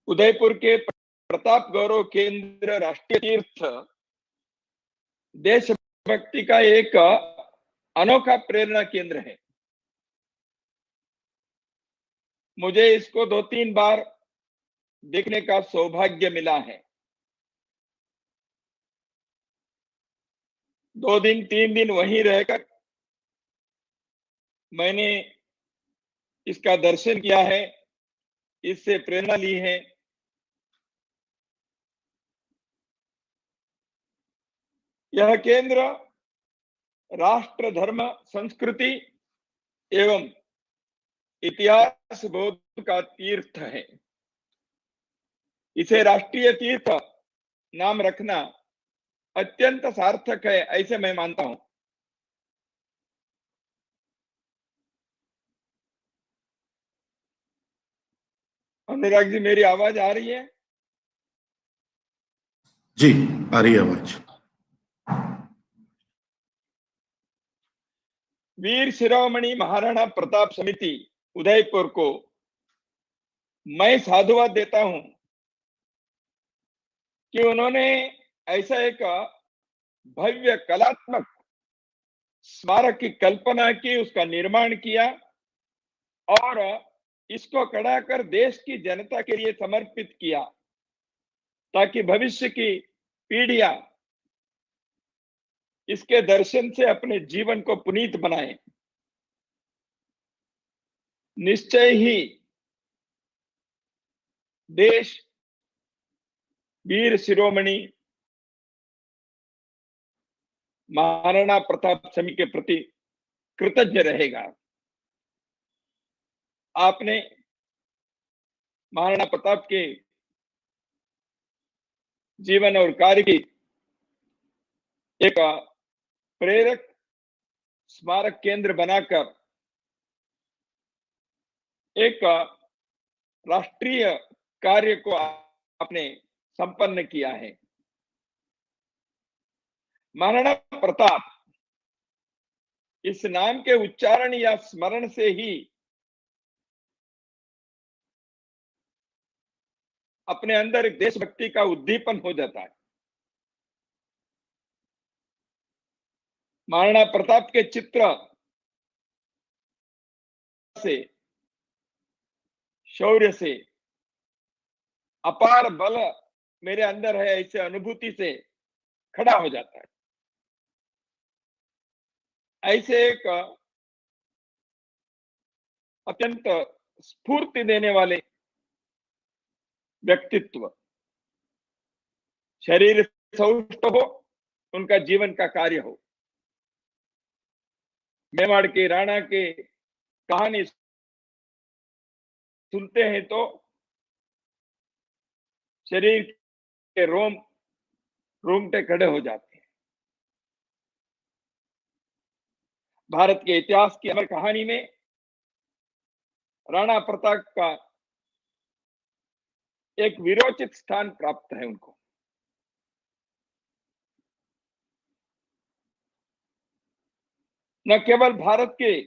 उदयपुर के प्रताप गौरव केंद्र राष्ट्रीय तीर्थ देशभक्ति का एक अनोखा प्रेरणा केंद्र है। मुझे इसको 2-3 बार देखने का सौभाग्य मिला है। 2 दिन 3 दिन वहीं रहकर मैंने इसका दर्शन किया है, इससे प्रेरणा ली है। यह केंद्र राष्ट्र, धर्म, संस्कृति एवं इतिहास बोध का तीर्थ है। इसे राष्ट्रीय तीर्थ नाम रखना अत्यंत सार्थक है, ऐसे मैं मानता हूं। अनुराग जी, मेरी आवाज आ रही है? जी, आ रही है आवाज। वीर शिरोमणि महाराणा प्रताप समिति उदयपुर को मैं साधुवाद देता हूं कि उन्होंने ऐसा एक भव्य कलात्मक स्मारक की कल्पना की, उसका निर्माण किया और इसको खड़ा कर देश की जनता के लिए समर्पित किया, ताकि भविष्य की पीढ़ियां इसके दर्शन से अपने जीवन को पुनीत बनाएं। निश्चय ही देश वीर शिरोमणि महाराणा प्रताप समिति के प्रति कृतज्ञ रहेगा। आपने महाराणा प्रताप के जीवन और कार्य की एक प्रेरक स्मारक केंद्र बनाकर एक राष्ट्रीय कार्य को आपने संपन्न किया है। महाराणा प्रताप इस नाम के उच्चारण या स्मरण से ही अपने अंदर एक देशभक्ति का उद्दीपन हो जाता है। महाराणा प्रताप के चित्र से, शौर्य से, अपार बल मेरे अंदर है, ऐसे अनुभूति से खड़ा हो जाता है। ऐसे एक अत्यंत स्फूर्ति देने वाले व्यक्तित्व, शरीर सौष्ठ हो, उनका जीवन का कार्य हो। मेवाड़ के राणा के कहानी सुनते हैं तो शरीर के रोंगटे खड़े हो जाते हैं। भारत के इतिहास की अमर कहानी में राणा प्रताप का एक विरोचित स्थान प्राप्त है उनको। न केवल भारत के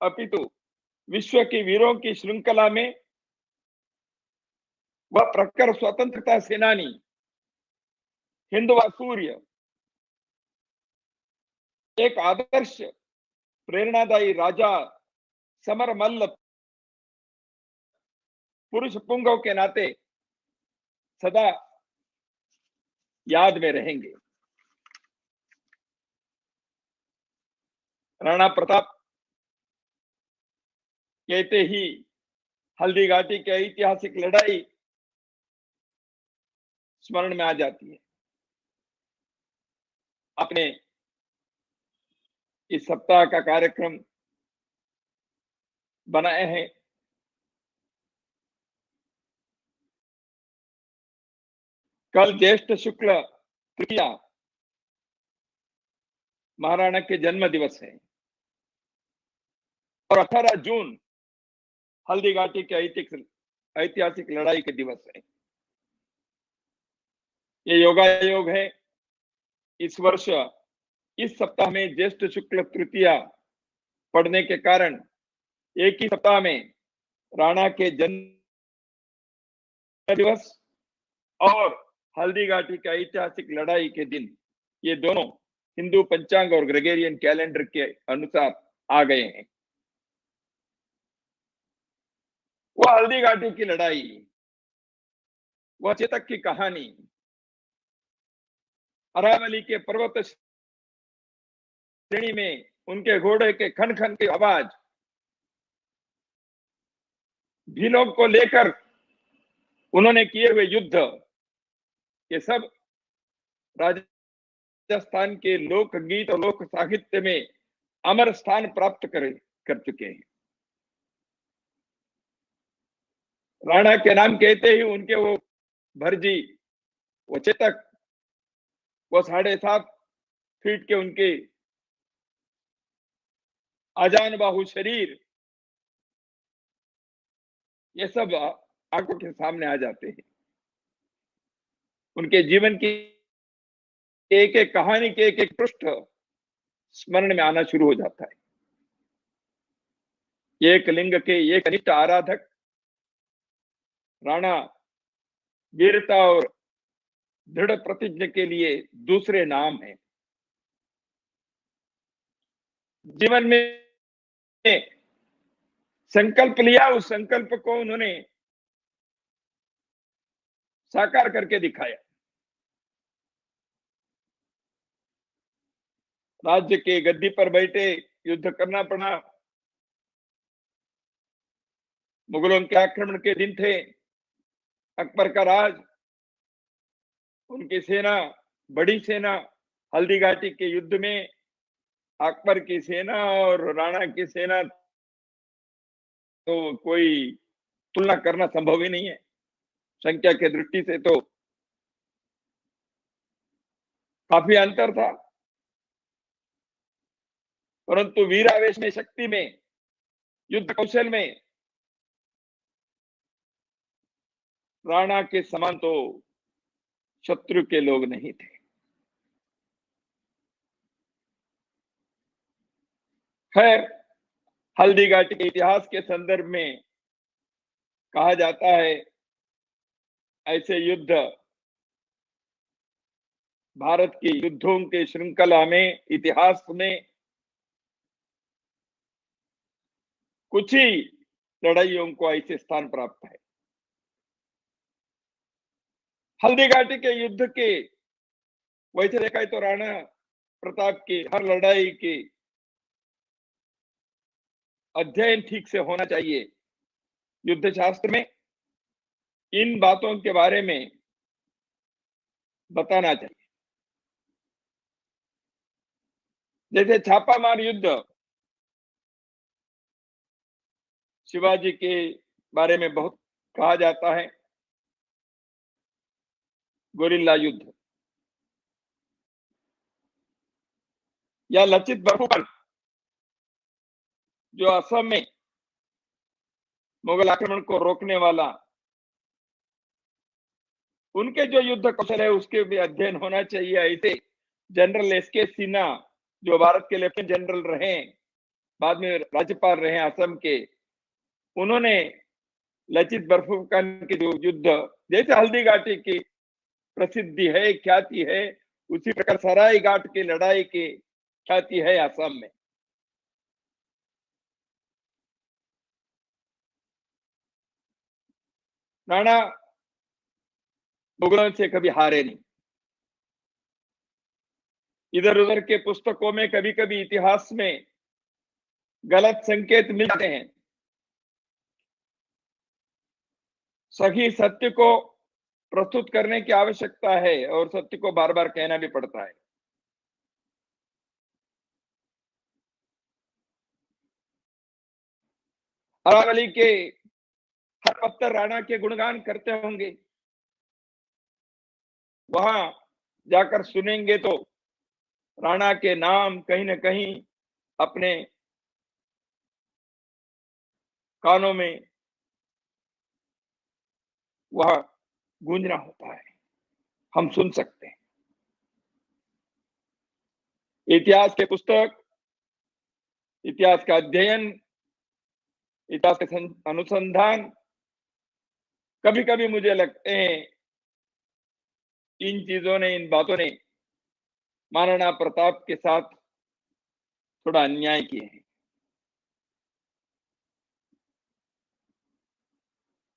अपितु विश्व के वीरों की श्रृंखला में वह प्रखर स्वतंत्रता सेनानी, हिंदवा सूर्य, एक आदर्श प्रेरणादायी राजा, समर मल्ल, पुरुष पुंगव के नाते सदा याद में रहेंगे। राणा प्रताप कहते ही हल्दी घाटी की ऐतिहासिक लड़ाई स्मरण में आ जाती है। आपने इस सप्ताह का कार्यक्रम बनाए हैं। कल ज्येष्ठ शुक्ल तृतीया महाराणा के जन्म दिवस है और 18 जून हल्दी घाटी के ऐतिहासिक लड़ाई के दिवस है। ये योगायोग है। इस वर्ष इस सप्ताह में ज्येष्ठ शुक्ल तृतीया पड़ने के कारण एक ही सप्ताह में राणा के जन्म दिवस और हल्दी घाटी के ऐतिहासिक लड़ाई के दिन, ये दोनों हिंदू पंचांग और ग्रेगोरियन कैलेंडर के अनुसार आ गए हैं। वह हल्दी घाटी की लड़ाई, वह चेतक की कहानी, अरावली के पर्वत श्रेणी में उनके घोड़े के खन खन की आवाज, भीलों को लेकर उन्होंने किए हुए युद्ध, ये सब राजस्थान के लोक गीत और लोक साहित्य में अमर स्थान प्राप्त कर चुके हैं। राणा के नाम कहते ही उनके वो भरजी, वो चेतक, वो 7.5 फीट के उनके आजान बाहु शरीर, ये सब आंखों के सामने आ जाते हैं। उनके जीवन की एक एक कहानी के एक एक पृष्ठ स्मरण में आना शुरू हो जाता है। एक लिंग के एक अनिष्ट आराधक राणा वीरता और दृढ़ प्रतिज्ञा के लिए दूसरे नाम है। जीवन में संकल्प लिया, उस संकल्प को उन्होंने साकार करके दिखाया। राज्य के गद्दी पर बैठे, युद्ध करना पड़ा। मुगलों के आक्रमण के दिन थे, अकबर का राज, उनकी सेना, बड़ी सेना, हल्दी घाटी के युद्ध में अकबर की सेना और राणा की सेना तो कोई तुलना करना संभव ही नहीं है। संख्या के दृष्टि से तो काफी अंतर था, परंतु वीरावेश में, शक्ति में, युद्ध कौशल में राणा के समान तो शत्रु के लोग नहीं थे। खैर, हल्दी घाटी के इतिहास के संदर्भ में कहा जाता है, ऐसे युद्ध भारत की युद्धों के श्रृंखला में, इतिहास में कुछ ही लड़ाइयों को ऐसे स्थान प्राप्त है। हल्दी घाटी के युद्ध के वैसे देखा तो राणा प्रताप की हर लड़ाई के अध्ययन ठीक से होना चाहिए। युद्ध शास्त्र में इन बातों के बारे में बताना चाहिए। जैसे छापामार युद्ध, शिवाजी के बारे में बहुत कहा जाता है। गोरिल्ला युद्ध या लचित बरफुकन, जो असम में मुगल आक्रमण को रोकने वाला, उनके जो युद्ध कौशल है उसके भी अध्ययन होना चाहिए। ऐसे जनरल एसके सिन्हा, जो भारत के लेफ्टिनेंट जनरल रहे, बाद में राज्यपाल रहे असम के, उन्होंने लचित बरफुकन के जो युद्ध, जैसे हल्दी घाटी की प्रसिद्धि है, ख्याति है, उसी प्रकार सराय घाट की लड़ाई की ख्याति है असम में। राणा मुगलों से कभी हारे नहीं। इधर उधर के पुस्तकों में कभी कभी इतिहास में गलत संकेत मिल जाते हैं। सही सत्य को प्रस्तुत करने की आवश्यकता है और सत्य को बार बार कहना भी पड़ता है। अरावली के हर पत्थर राणा के गुणगान करते होंगे, वहां जाकर सुनेंगे तो राणा के नाम कहीं न कहीं अपने कानों में वह गूंजना होता है, हम सुन सकते हैं। इतिहास के पुस्तक, इतिहास का अध्ययन, इतिहास का अनुसंधान, कभी कभी मुझे लगते हैं इन चीजों ने, इन बातों ने महाराणा प्रताप के साथ थोड़ा अन्याय किए हैं।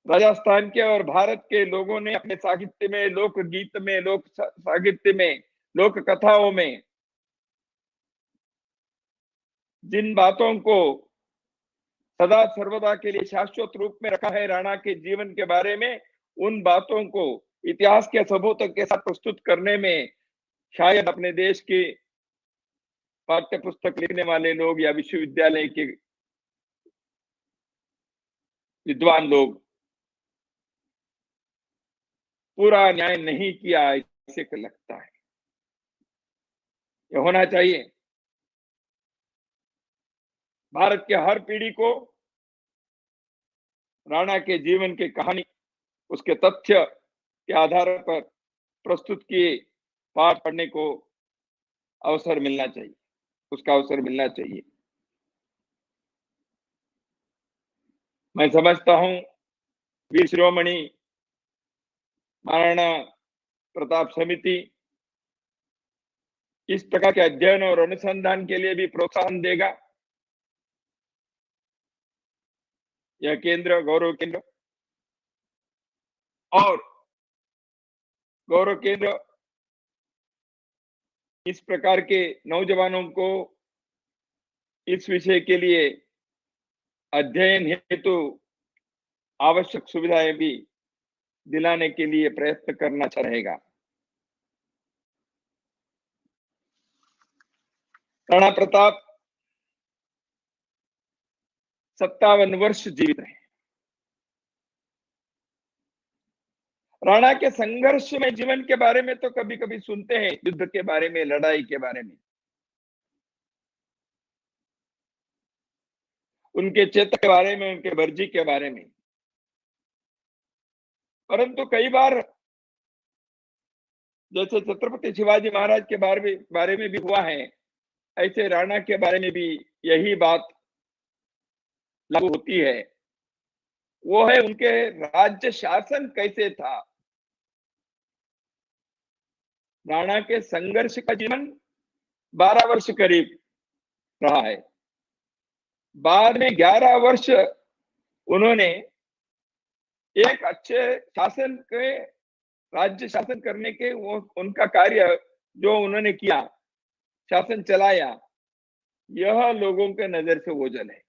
राजस्थान के और भारत के लोगों ने अपने साहित्य में, लोकगीत में, लोक साहित्य में, लोक कथाओं में जिन बातों को सदा सर्वदा के लिए शाश्वत रूप में रखा है राणा के जीवन के बारे में, उन बातों को इतिहास के सबूतों के साथ प्रस्तुत करने में शायद अपने देश के पाठ्य पुस्तक लिखने वाले लोग या विश्वविद्यालय के विद्वान लोग पूरा न्याय नहीं किया ऐसे लगता है। ये होना चाहिए। भारत के हर पीढ़ी को राणा के जीवन की कहानी, उसके तथ्य के आधार पर प्रस्तुत किए पाठ पढ़ने को अवसर मिलना चाहिए, उसका अवसर मिलना चाहिए। मैं समझता हूं वीर शिरोमणि महाराणा प्रताप समिति इस प्रकार के अध्ययन और अनुसंधान के लिए भी प्रोत्साहन देगा। यह केंद्र, गौरव केंद्र और गौरव केंद्र इस प्रकार के नौजवानों को इस विषय के लिए अध्ययन हेतु आवश्यक सुविधाएं भी दिलाने के लिए प्रयत्न करना रहेगा। राणा प्रताप 57 वर्ष जीवित रहे। राणा के संघर्ष में जीवन के बारे में तो कभी कभी सुनते हैं, युद्ध के बारे में, लड़ाई के बारे में, उनके चेतक के बारे में, उनके वर्जी के बारे में, परंतु कई बार जैसे छत्रपति शिवाजी महाराज के बारे में भी हुआ है, ऐसे राणा के बारे में भी यही बात लागू होती है। वो है उनके राज्य शासन कैसे था। राणा के संघर्ष का जीवन 12 वर्ष करीब रहा है। बाद में 11 वर्ष उन्होंने एक अच्छे शासन के, राज्य शासन करने के, वो उनका कार्य जो उन्होंने किया, शासन चलाया, यह लोगों के नजर से ओझल है।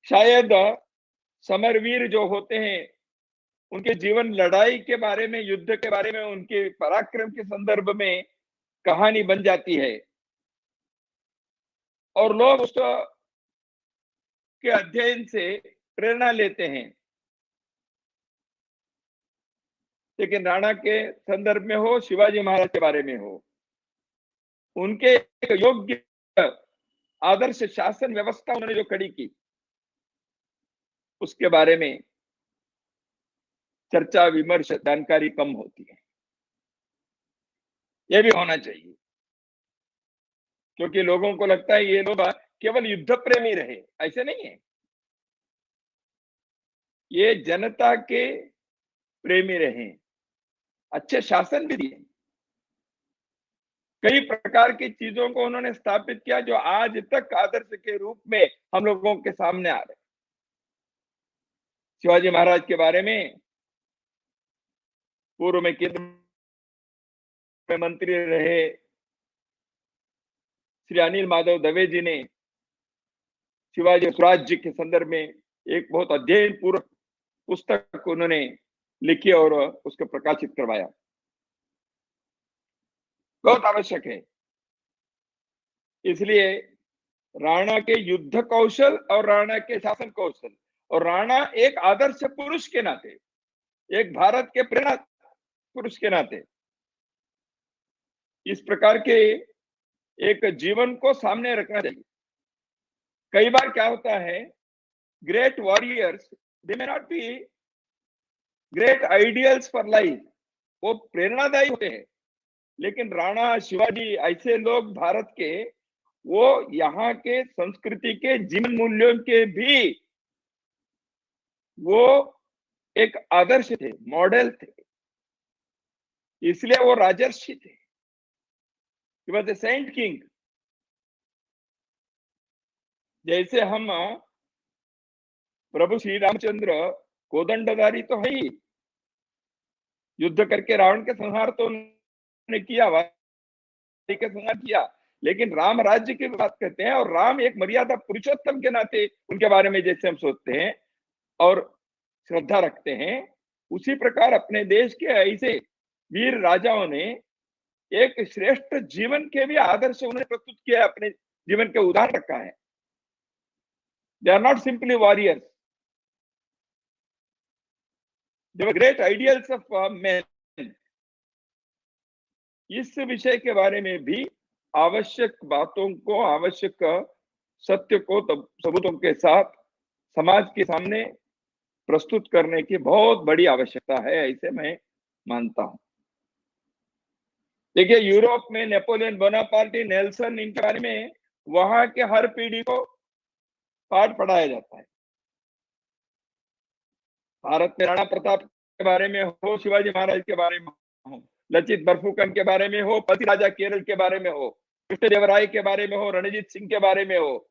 शायद समरवीर जो होते हैं उनके जीवन, लड़ाई के बारे में, युद्ध के बारे में, उनके पराक्रम के संदर्भ में कहानी बन जाती है और लोग उसके अध्ययन से प्रेरणा लेते हैं। लेकिन राणा के संदर्भ में हो, शिवाजी महाराज के बारे में हो, उनके एक योग्य आदर्श शासन व्यवस्था उन्होंने जो खड़ी की, उसके बारे में चर्चा, विमर्श, जानकारी कम होती है। यह भी होना चाहिए, क्योंकि लोगों को लगता है ये लोग केवल युद्ध प्रेमी रहे। ऐसे नहीं है, ये जनता के प्रेमी रहे, अच्छे शासन भी दिए, कई प्रकार की चीजों को उन्होंने स्थापित किया जो आज तक आदर्श के रूप में हम लोगों के सामने आ रहे। शिवाजी महाराज के बारे में पूर्व में केंद्र में मंत्री रहे श्री अनिल माधव दवे जी ने शिवाजी स्वराज्य के संदर्भ में एक बहुत अध्ययन पूर्वक पुस्तक उन्होंने लिखी और उसको प्रकाशित करवाया। बहुत आवश्यक है। इसलिए राणा के युद्ध कौशल और राणा के शासन कौशल और राणा एक आदर्श पुरुष के नाते, एक भारत के प्रेरणा पुरुष के नाते इस प्रकार के एक जीवन को सामने रखना चाहिए। कई बार क्या होता है, great warriors they may not be great ideals for life, वो प्रेरणादायी होते हैं, लेकिन राणा, शिवाजी ऐसे लोग भारत के, वो यहाँ के संस्कृति के जीवन मूल्यों के भी वो एक आदर्श थे, मॉडल थे, इसलिए वो राजर्षि थे। He was a saint king। जैसे हम प्रभु श्री रामचंद्र कोदंडधारी तो है ही, युद्ध करके रावण के संहार तो उन्होंने किया, वाली के संहार किया, लेकिन राम राज्य की बात करते हैं और राम एक मर्यादा पुरुषोत्तम के नाते उनके बारे में जैसे हम सोचते हैं और श्रद्धा रखते हैं, उसी प्रकार अपने देश के ऐसे वीर राजाओं ने एक श्रेष्ठ जीवन के भी आदर्श उन्होंने प्रस्तुत किया, अपने जीवन के उदाहरण रखा है। They are not simply warriors, They were great ideals of men. इस विषय के बारे में भी आवश्यक बातों को, आवश्यक सत्य को सबूतों के साथ समाज के सामने प्रस्तुत करने की बहुत बड़ी आवश्यकता है, ऐसे मैं मानता हूं। देखिए, यूरोप में नेपोलियन बोनापार्ट, नेल्सन, इनके बारे में वहां के हर पीढ़ी को पाठ पढ़ाया जाता है। भारत में राणा प्रताप के बारे में हो, शिवाजी महाराज के बारे में हो, लचित बरफुकन के बारे में हो, पति राजा केरल के बारे में हो, कृष्णदेवराय के बारे में हो, रणजीत सिंह के बारे में हो,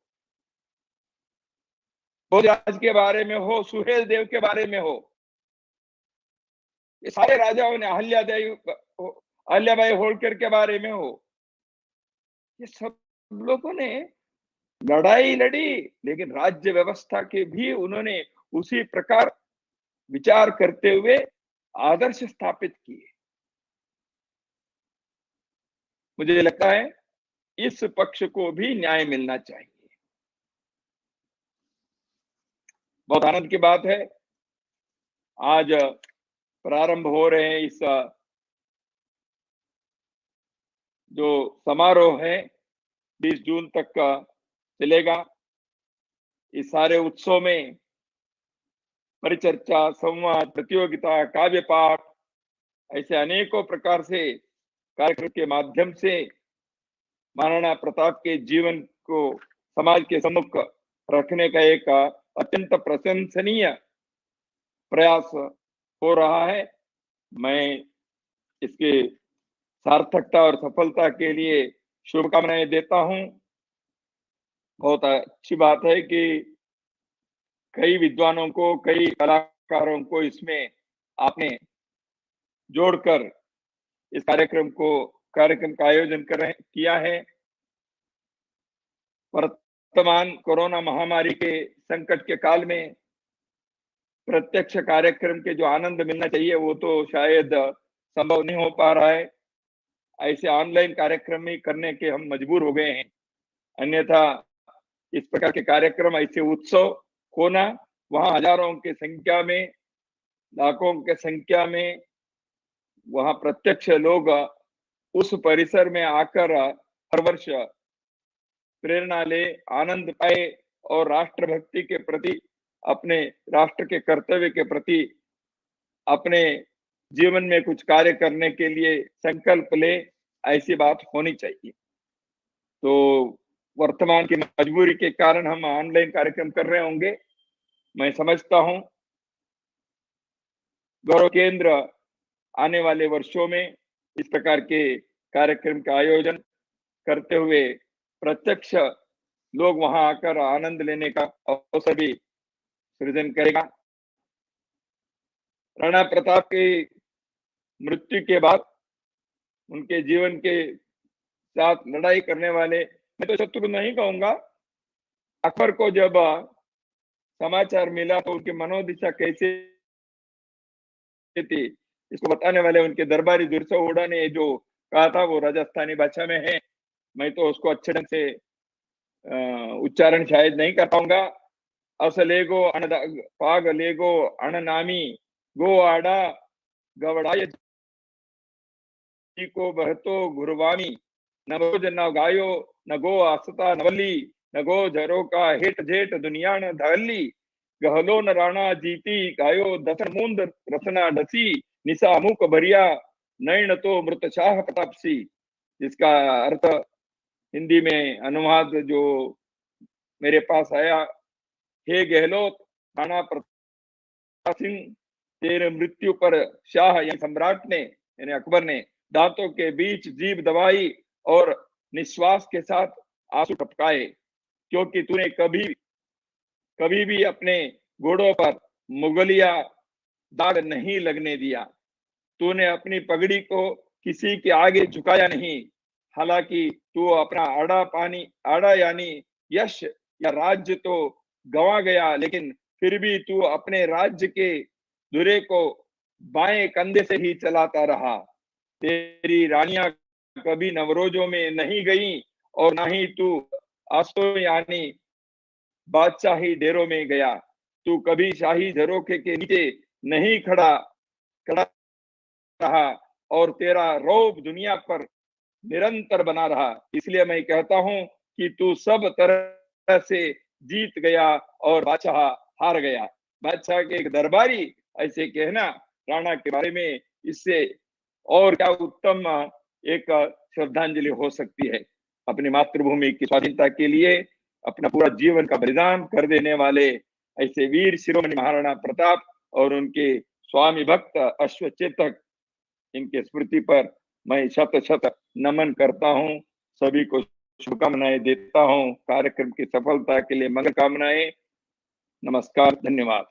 भोजराज के बारे में हो, सुहेल देव के बारे में हो, ये सारे राजाओं ने, अहल्याबाई होलकर के बारे में हो, ये सब लोगों ने लड़ाई लड़ी, लेकिन राज्य व्यवस्था के भी उन्होंने उसी प्रकार विचार करते हुए आदर्श स्थापित किए। मुझे लगता है इस पक्ष को भी न्याय मिलना चाहिए। बहुत आनंद की बात है, आज प्रारंभ हो रहे हैं इस जो समारोह है 20 जून तक का चलेगा। इस सारे उत्सव में परिचर्चा, संवाद, प्रतियोगिता, काव्य पाठ, ऐसे अनेकों प्रकार से कार्यक्रम के माध्यम से महाराणा प्रताप के जीवन को समाज के सम्मुख रखने का एक अत्यंत प्रशंसनीय प्रयास हो रहा है। मैं इसके सार्थकता और सफलता के लिए शुभकामनाएं देता हूं। बहुत अच्छी बात है कि कई विद्वानों को, कई कलाकारों को इसमें आपने जोड़कर इस कार्यक्रम का आयोजन किया है। वर्तमान कोरोना महामारी के संकट के काल में प्रत्यक्ष कार्यक्रम के जो आनंद मिलना चाहिए वो तो शायद संभव नहीं हो पा रहा है। ऐसे ऑनलाइन कार्यक्रम ही करने के हम मजबूर हो गए हैं, अन्यथा इस प्रकार के कार्यक्रम, ऐसे उत्सव होना, वहां हजारों की संख्या में, लाखों की संख्या में वहां प्रत्यक्ष लोग उस परिसर में आकर हर वर्ष प्रेरणा ले, आनंद पाए और राष्ट्रभक्ति के प्रति, अपने राष्ट्र के कर्तव्य के प्रति अपने जीवन में कुछ कार्य करने के लिए संकल्प ले, ऐसी बात होनी चाहिए। तो वर्तमान की मजबूरी के कारण हम ऑनलाइन कार्यक्रम कर रहे होंगे, मैं समझता हूं। गौरव केंद्र आने वाले वर्षों में इस प्रकार के कार्यक्रम का आयोजन करते हुए प्रत्यक्ष लोग वहां आकर आनंद लेने का अवसर भी सृजन करेगा। राणा प्रताप की मृत्यु के बाद उनके जीवन के साथ लड़ाई करने वाले, मैं तो शत्रु नहीं कहूंगा, अकबर को जब समाचार मिला तो उनकी मनोदशा कैसे थी, इसको बताने वाले उनके दरबारी दुर्सोड़ा ने जो कहा था वो राजस्थानी भाषा में है, मैं तो उसको अच्छे ढंग से उच्चारण शायद नहीं कर पाऊंगा। असलेगो पाग लेगो अणनामी गो आड़ा गवड़ाय को बहतो गुरवामी न रोज न गायो न गो आसता नवली न गो झरो का हेट जेठ दुनिया न धवली गहलो न राणा जीती गायो दसन मुंद रसना डसी निशा मुख भरिया नैन तो मृत शाह प्रतापसी। जिसका अर्थ हिंदी में अनुवाद जो मेरे पास आया, हे गहलोत राणा प्रताप सिंह, तेरे मृत्यु पर शाह यानी सम्राट ने, यानी अकबर ने दांतों के बीच जीभ दबाई और निश्वास के साथ आंसू टपकाए, क्योंकि तूने कभी भी अपने घोड़ों पर मुगलिया दाग नहीं लगने दिया। तूने अपनी पगड़ी को किसी के आगे झुकाया नहीं। हालांकि तू अपना आड़ा यानी यश या राज्य तो गंवा गया, लेकिन फिर भी तू अपने राज्य के धुरे को बाएं कंधे से ही चलाता रहा। तेरी रानियां कभी नवरोजों में नहीं गई और ना ही तू आस्तों यानी बादशाही डेरों में गया। तू कभी शाही झरोखे के नीचे नहीं खड़ा खड़ा रहा और तेरा रौब दुनिया पर निरंतर बना रहा। इसलिए मैं कहता हूं कि तू सब तरह से जीत गया और बादशाह हार गया। बादशाह के एक दरबारी ऐसे कहना राणा के बारे में, इससे और क्या उत्तम एक श्रद्धांजलि हो सकती है। अपनी मातृभूमि की स्वाधीनता के लिए अपना पूरा जीवन का बलिदान कर देने वाले ऐसे वीर शिरोमणि महाराणा प्रताप और उनके स्वामी भक्त अश्वचेतक, इनके स्मृति पर मैं शत शत नमन करता हूं। सभी को शुभकामनाएं देता हूं। कार्यक्रम की सफलता के लिए मंगल कामनाएं। नमस्कार, धन्यवाद।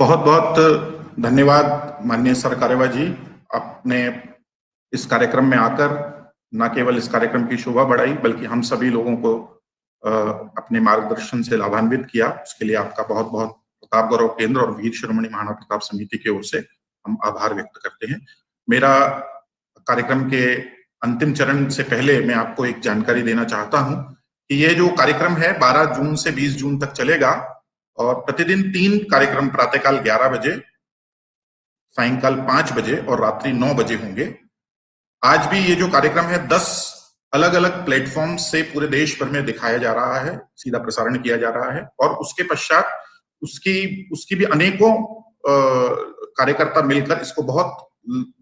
बहुत बहुत धन्यवाद माननीय सर कार्यवाह जी, आपने इस कार्यक्रम में आकर न केवल इस कार्यक्रम की शोभा बढ़ाई बल्कि हम सभी लोगों को अपने मार्गदर्शन से लाभान्वित किया। उसके लिए आपका बहुत बहुत प्रताप गौरव केंद्र और वीर शिरोमणि महाराणा प्रताप समिति की ओर से हम आभार व्यक्त करते हैं। मेरा कार्यक्रम के अंतिम चरण से पहले मैं आपको एक जानकारी देना चाहता हूं कि ये जो कार्यक्रम है 12 जून से 20 जून तक चलेगा और प्रतिदिन 3 कार्यक्रम प्रातःकाल 11 बजे, सायंकाल 5 बजे और रात्रि 9 बजे होंगे। आज भी ये जो कार्यक्रम है 10 अलग अलग प्लेटफॉर्म से पूरे देश भर में दिखाया जा रहा है, सीधा प्रसारण किया जा रहा है और उसके पश्चात उसकी भी अनेकों कार्यकर्ता मिलकर इसको बहुत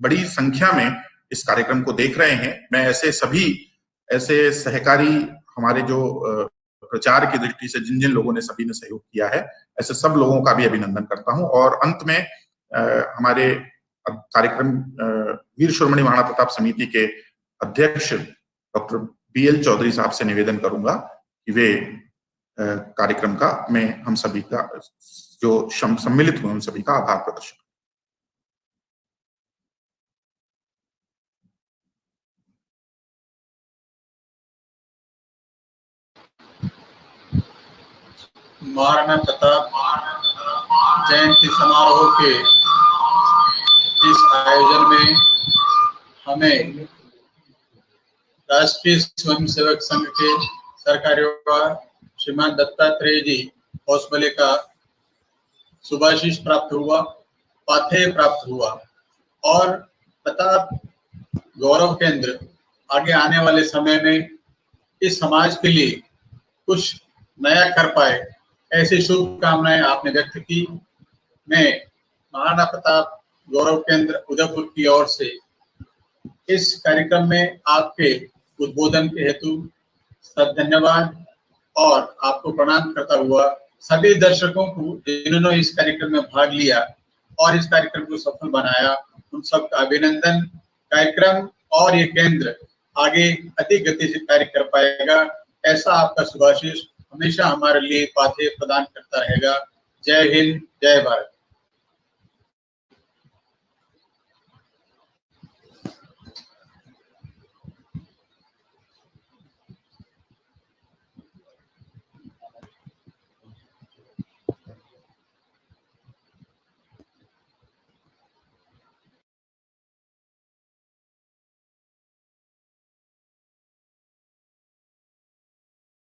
बड़ी संख्या में इस कार्यक्रम को देख रहे हैं। मैं ऐसे सहकारी हमारे जो प्रचार की दृष्टि से जिन लोगों ने सभी ने सहयोग किया है, ऐसे सब लोगों का भी अभिनंदन करता हूं। और अंत में हमारे कार्यक्रम वीर शिरोमणि महाराणा प्रताप समिति के अध्यक्ष डॉक्टर BL चौधरी साहब से निवेदन करूंगा कि वे कार्यक्रम का हम सभी का जो सम्मिलित हुए उन सभी का आभार प्रदर्शन। महाराणा प्रताप जयंती समारोह के इस आयोजन में हमें राष्ट्रीय स्वयंसेवक संघ के सरकार्यवाह श्रीमान दत्तात्रेय जी होसबले का शुभाशीष प्राप्त हुआ, पाथेय प्राप्त हुआ और प्रताप गौरव केंद्र आगे आने वाले समय में इस समाज के लिए कुछ नया कर पाए, ऐसी शुभकामनाएं आपने व्यक्त की। मैं महाराणा प्रताप गौरव केंद्र उदयपुर की ओर से इस कार्यक्रम में आपके उद्बोधन के हेतु धन्यवाद और आपको प्रणाम करता हुआ सभी दर्शकों को जिन्होंने इस कार्यक्रम में भाग लिया और इस कार्यक्रम को सफल बनाया, उन सबका अभिनंदन। कार्यक्रम और ये केंद्र आगे अधिक गति से कार्य कर पाएगा, ऐसा आपका शुभाशीष हमेशा हमारे लिए पाथेय प्रदान करता रहेगा। जय हिंद, जय भारत।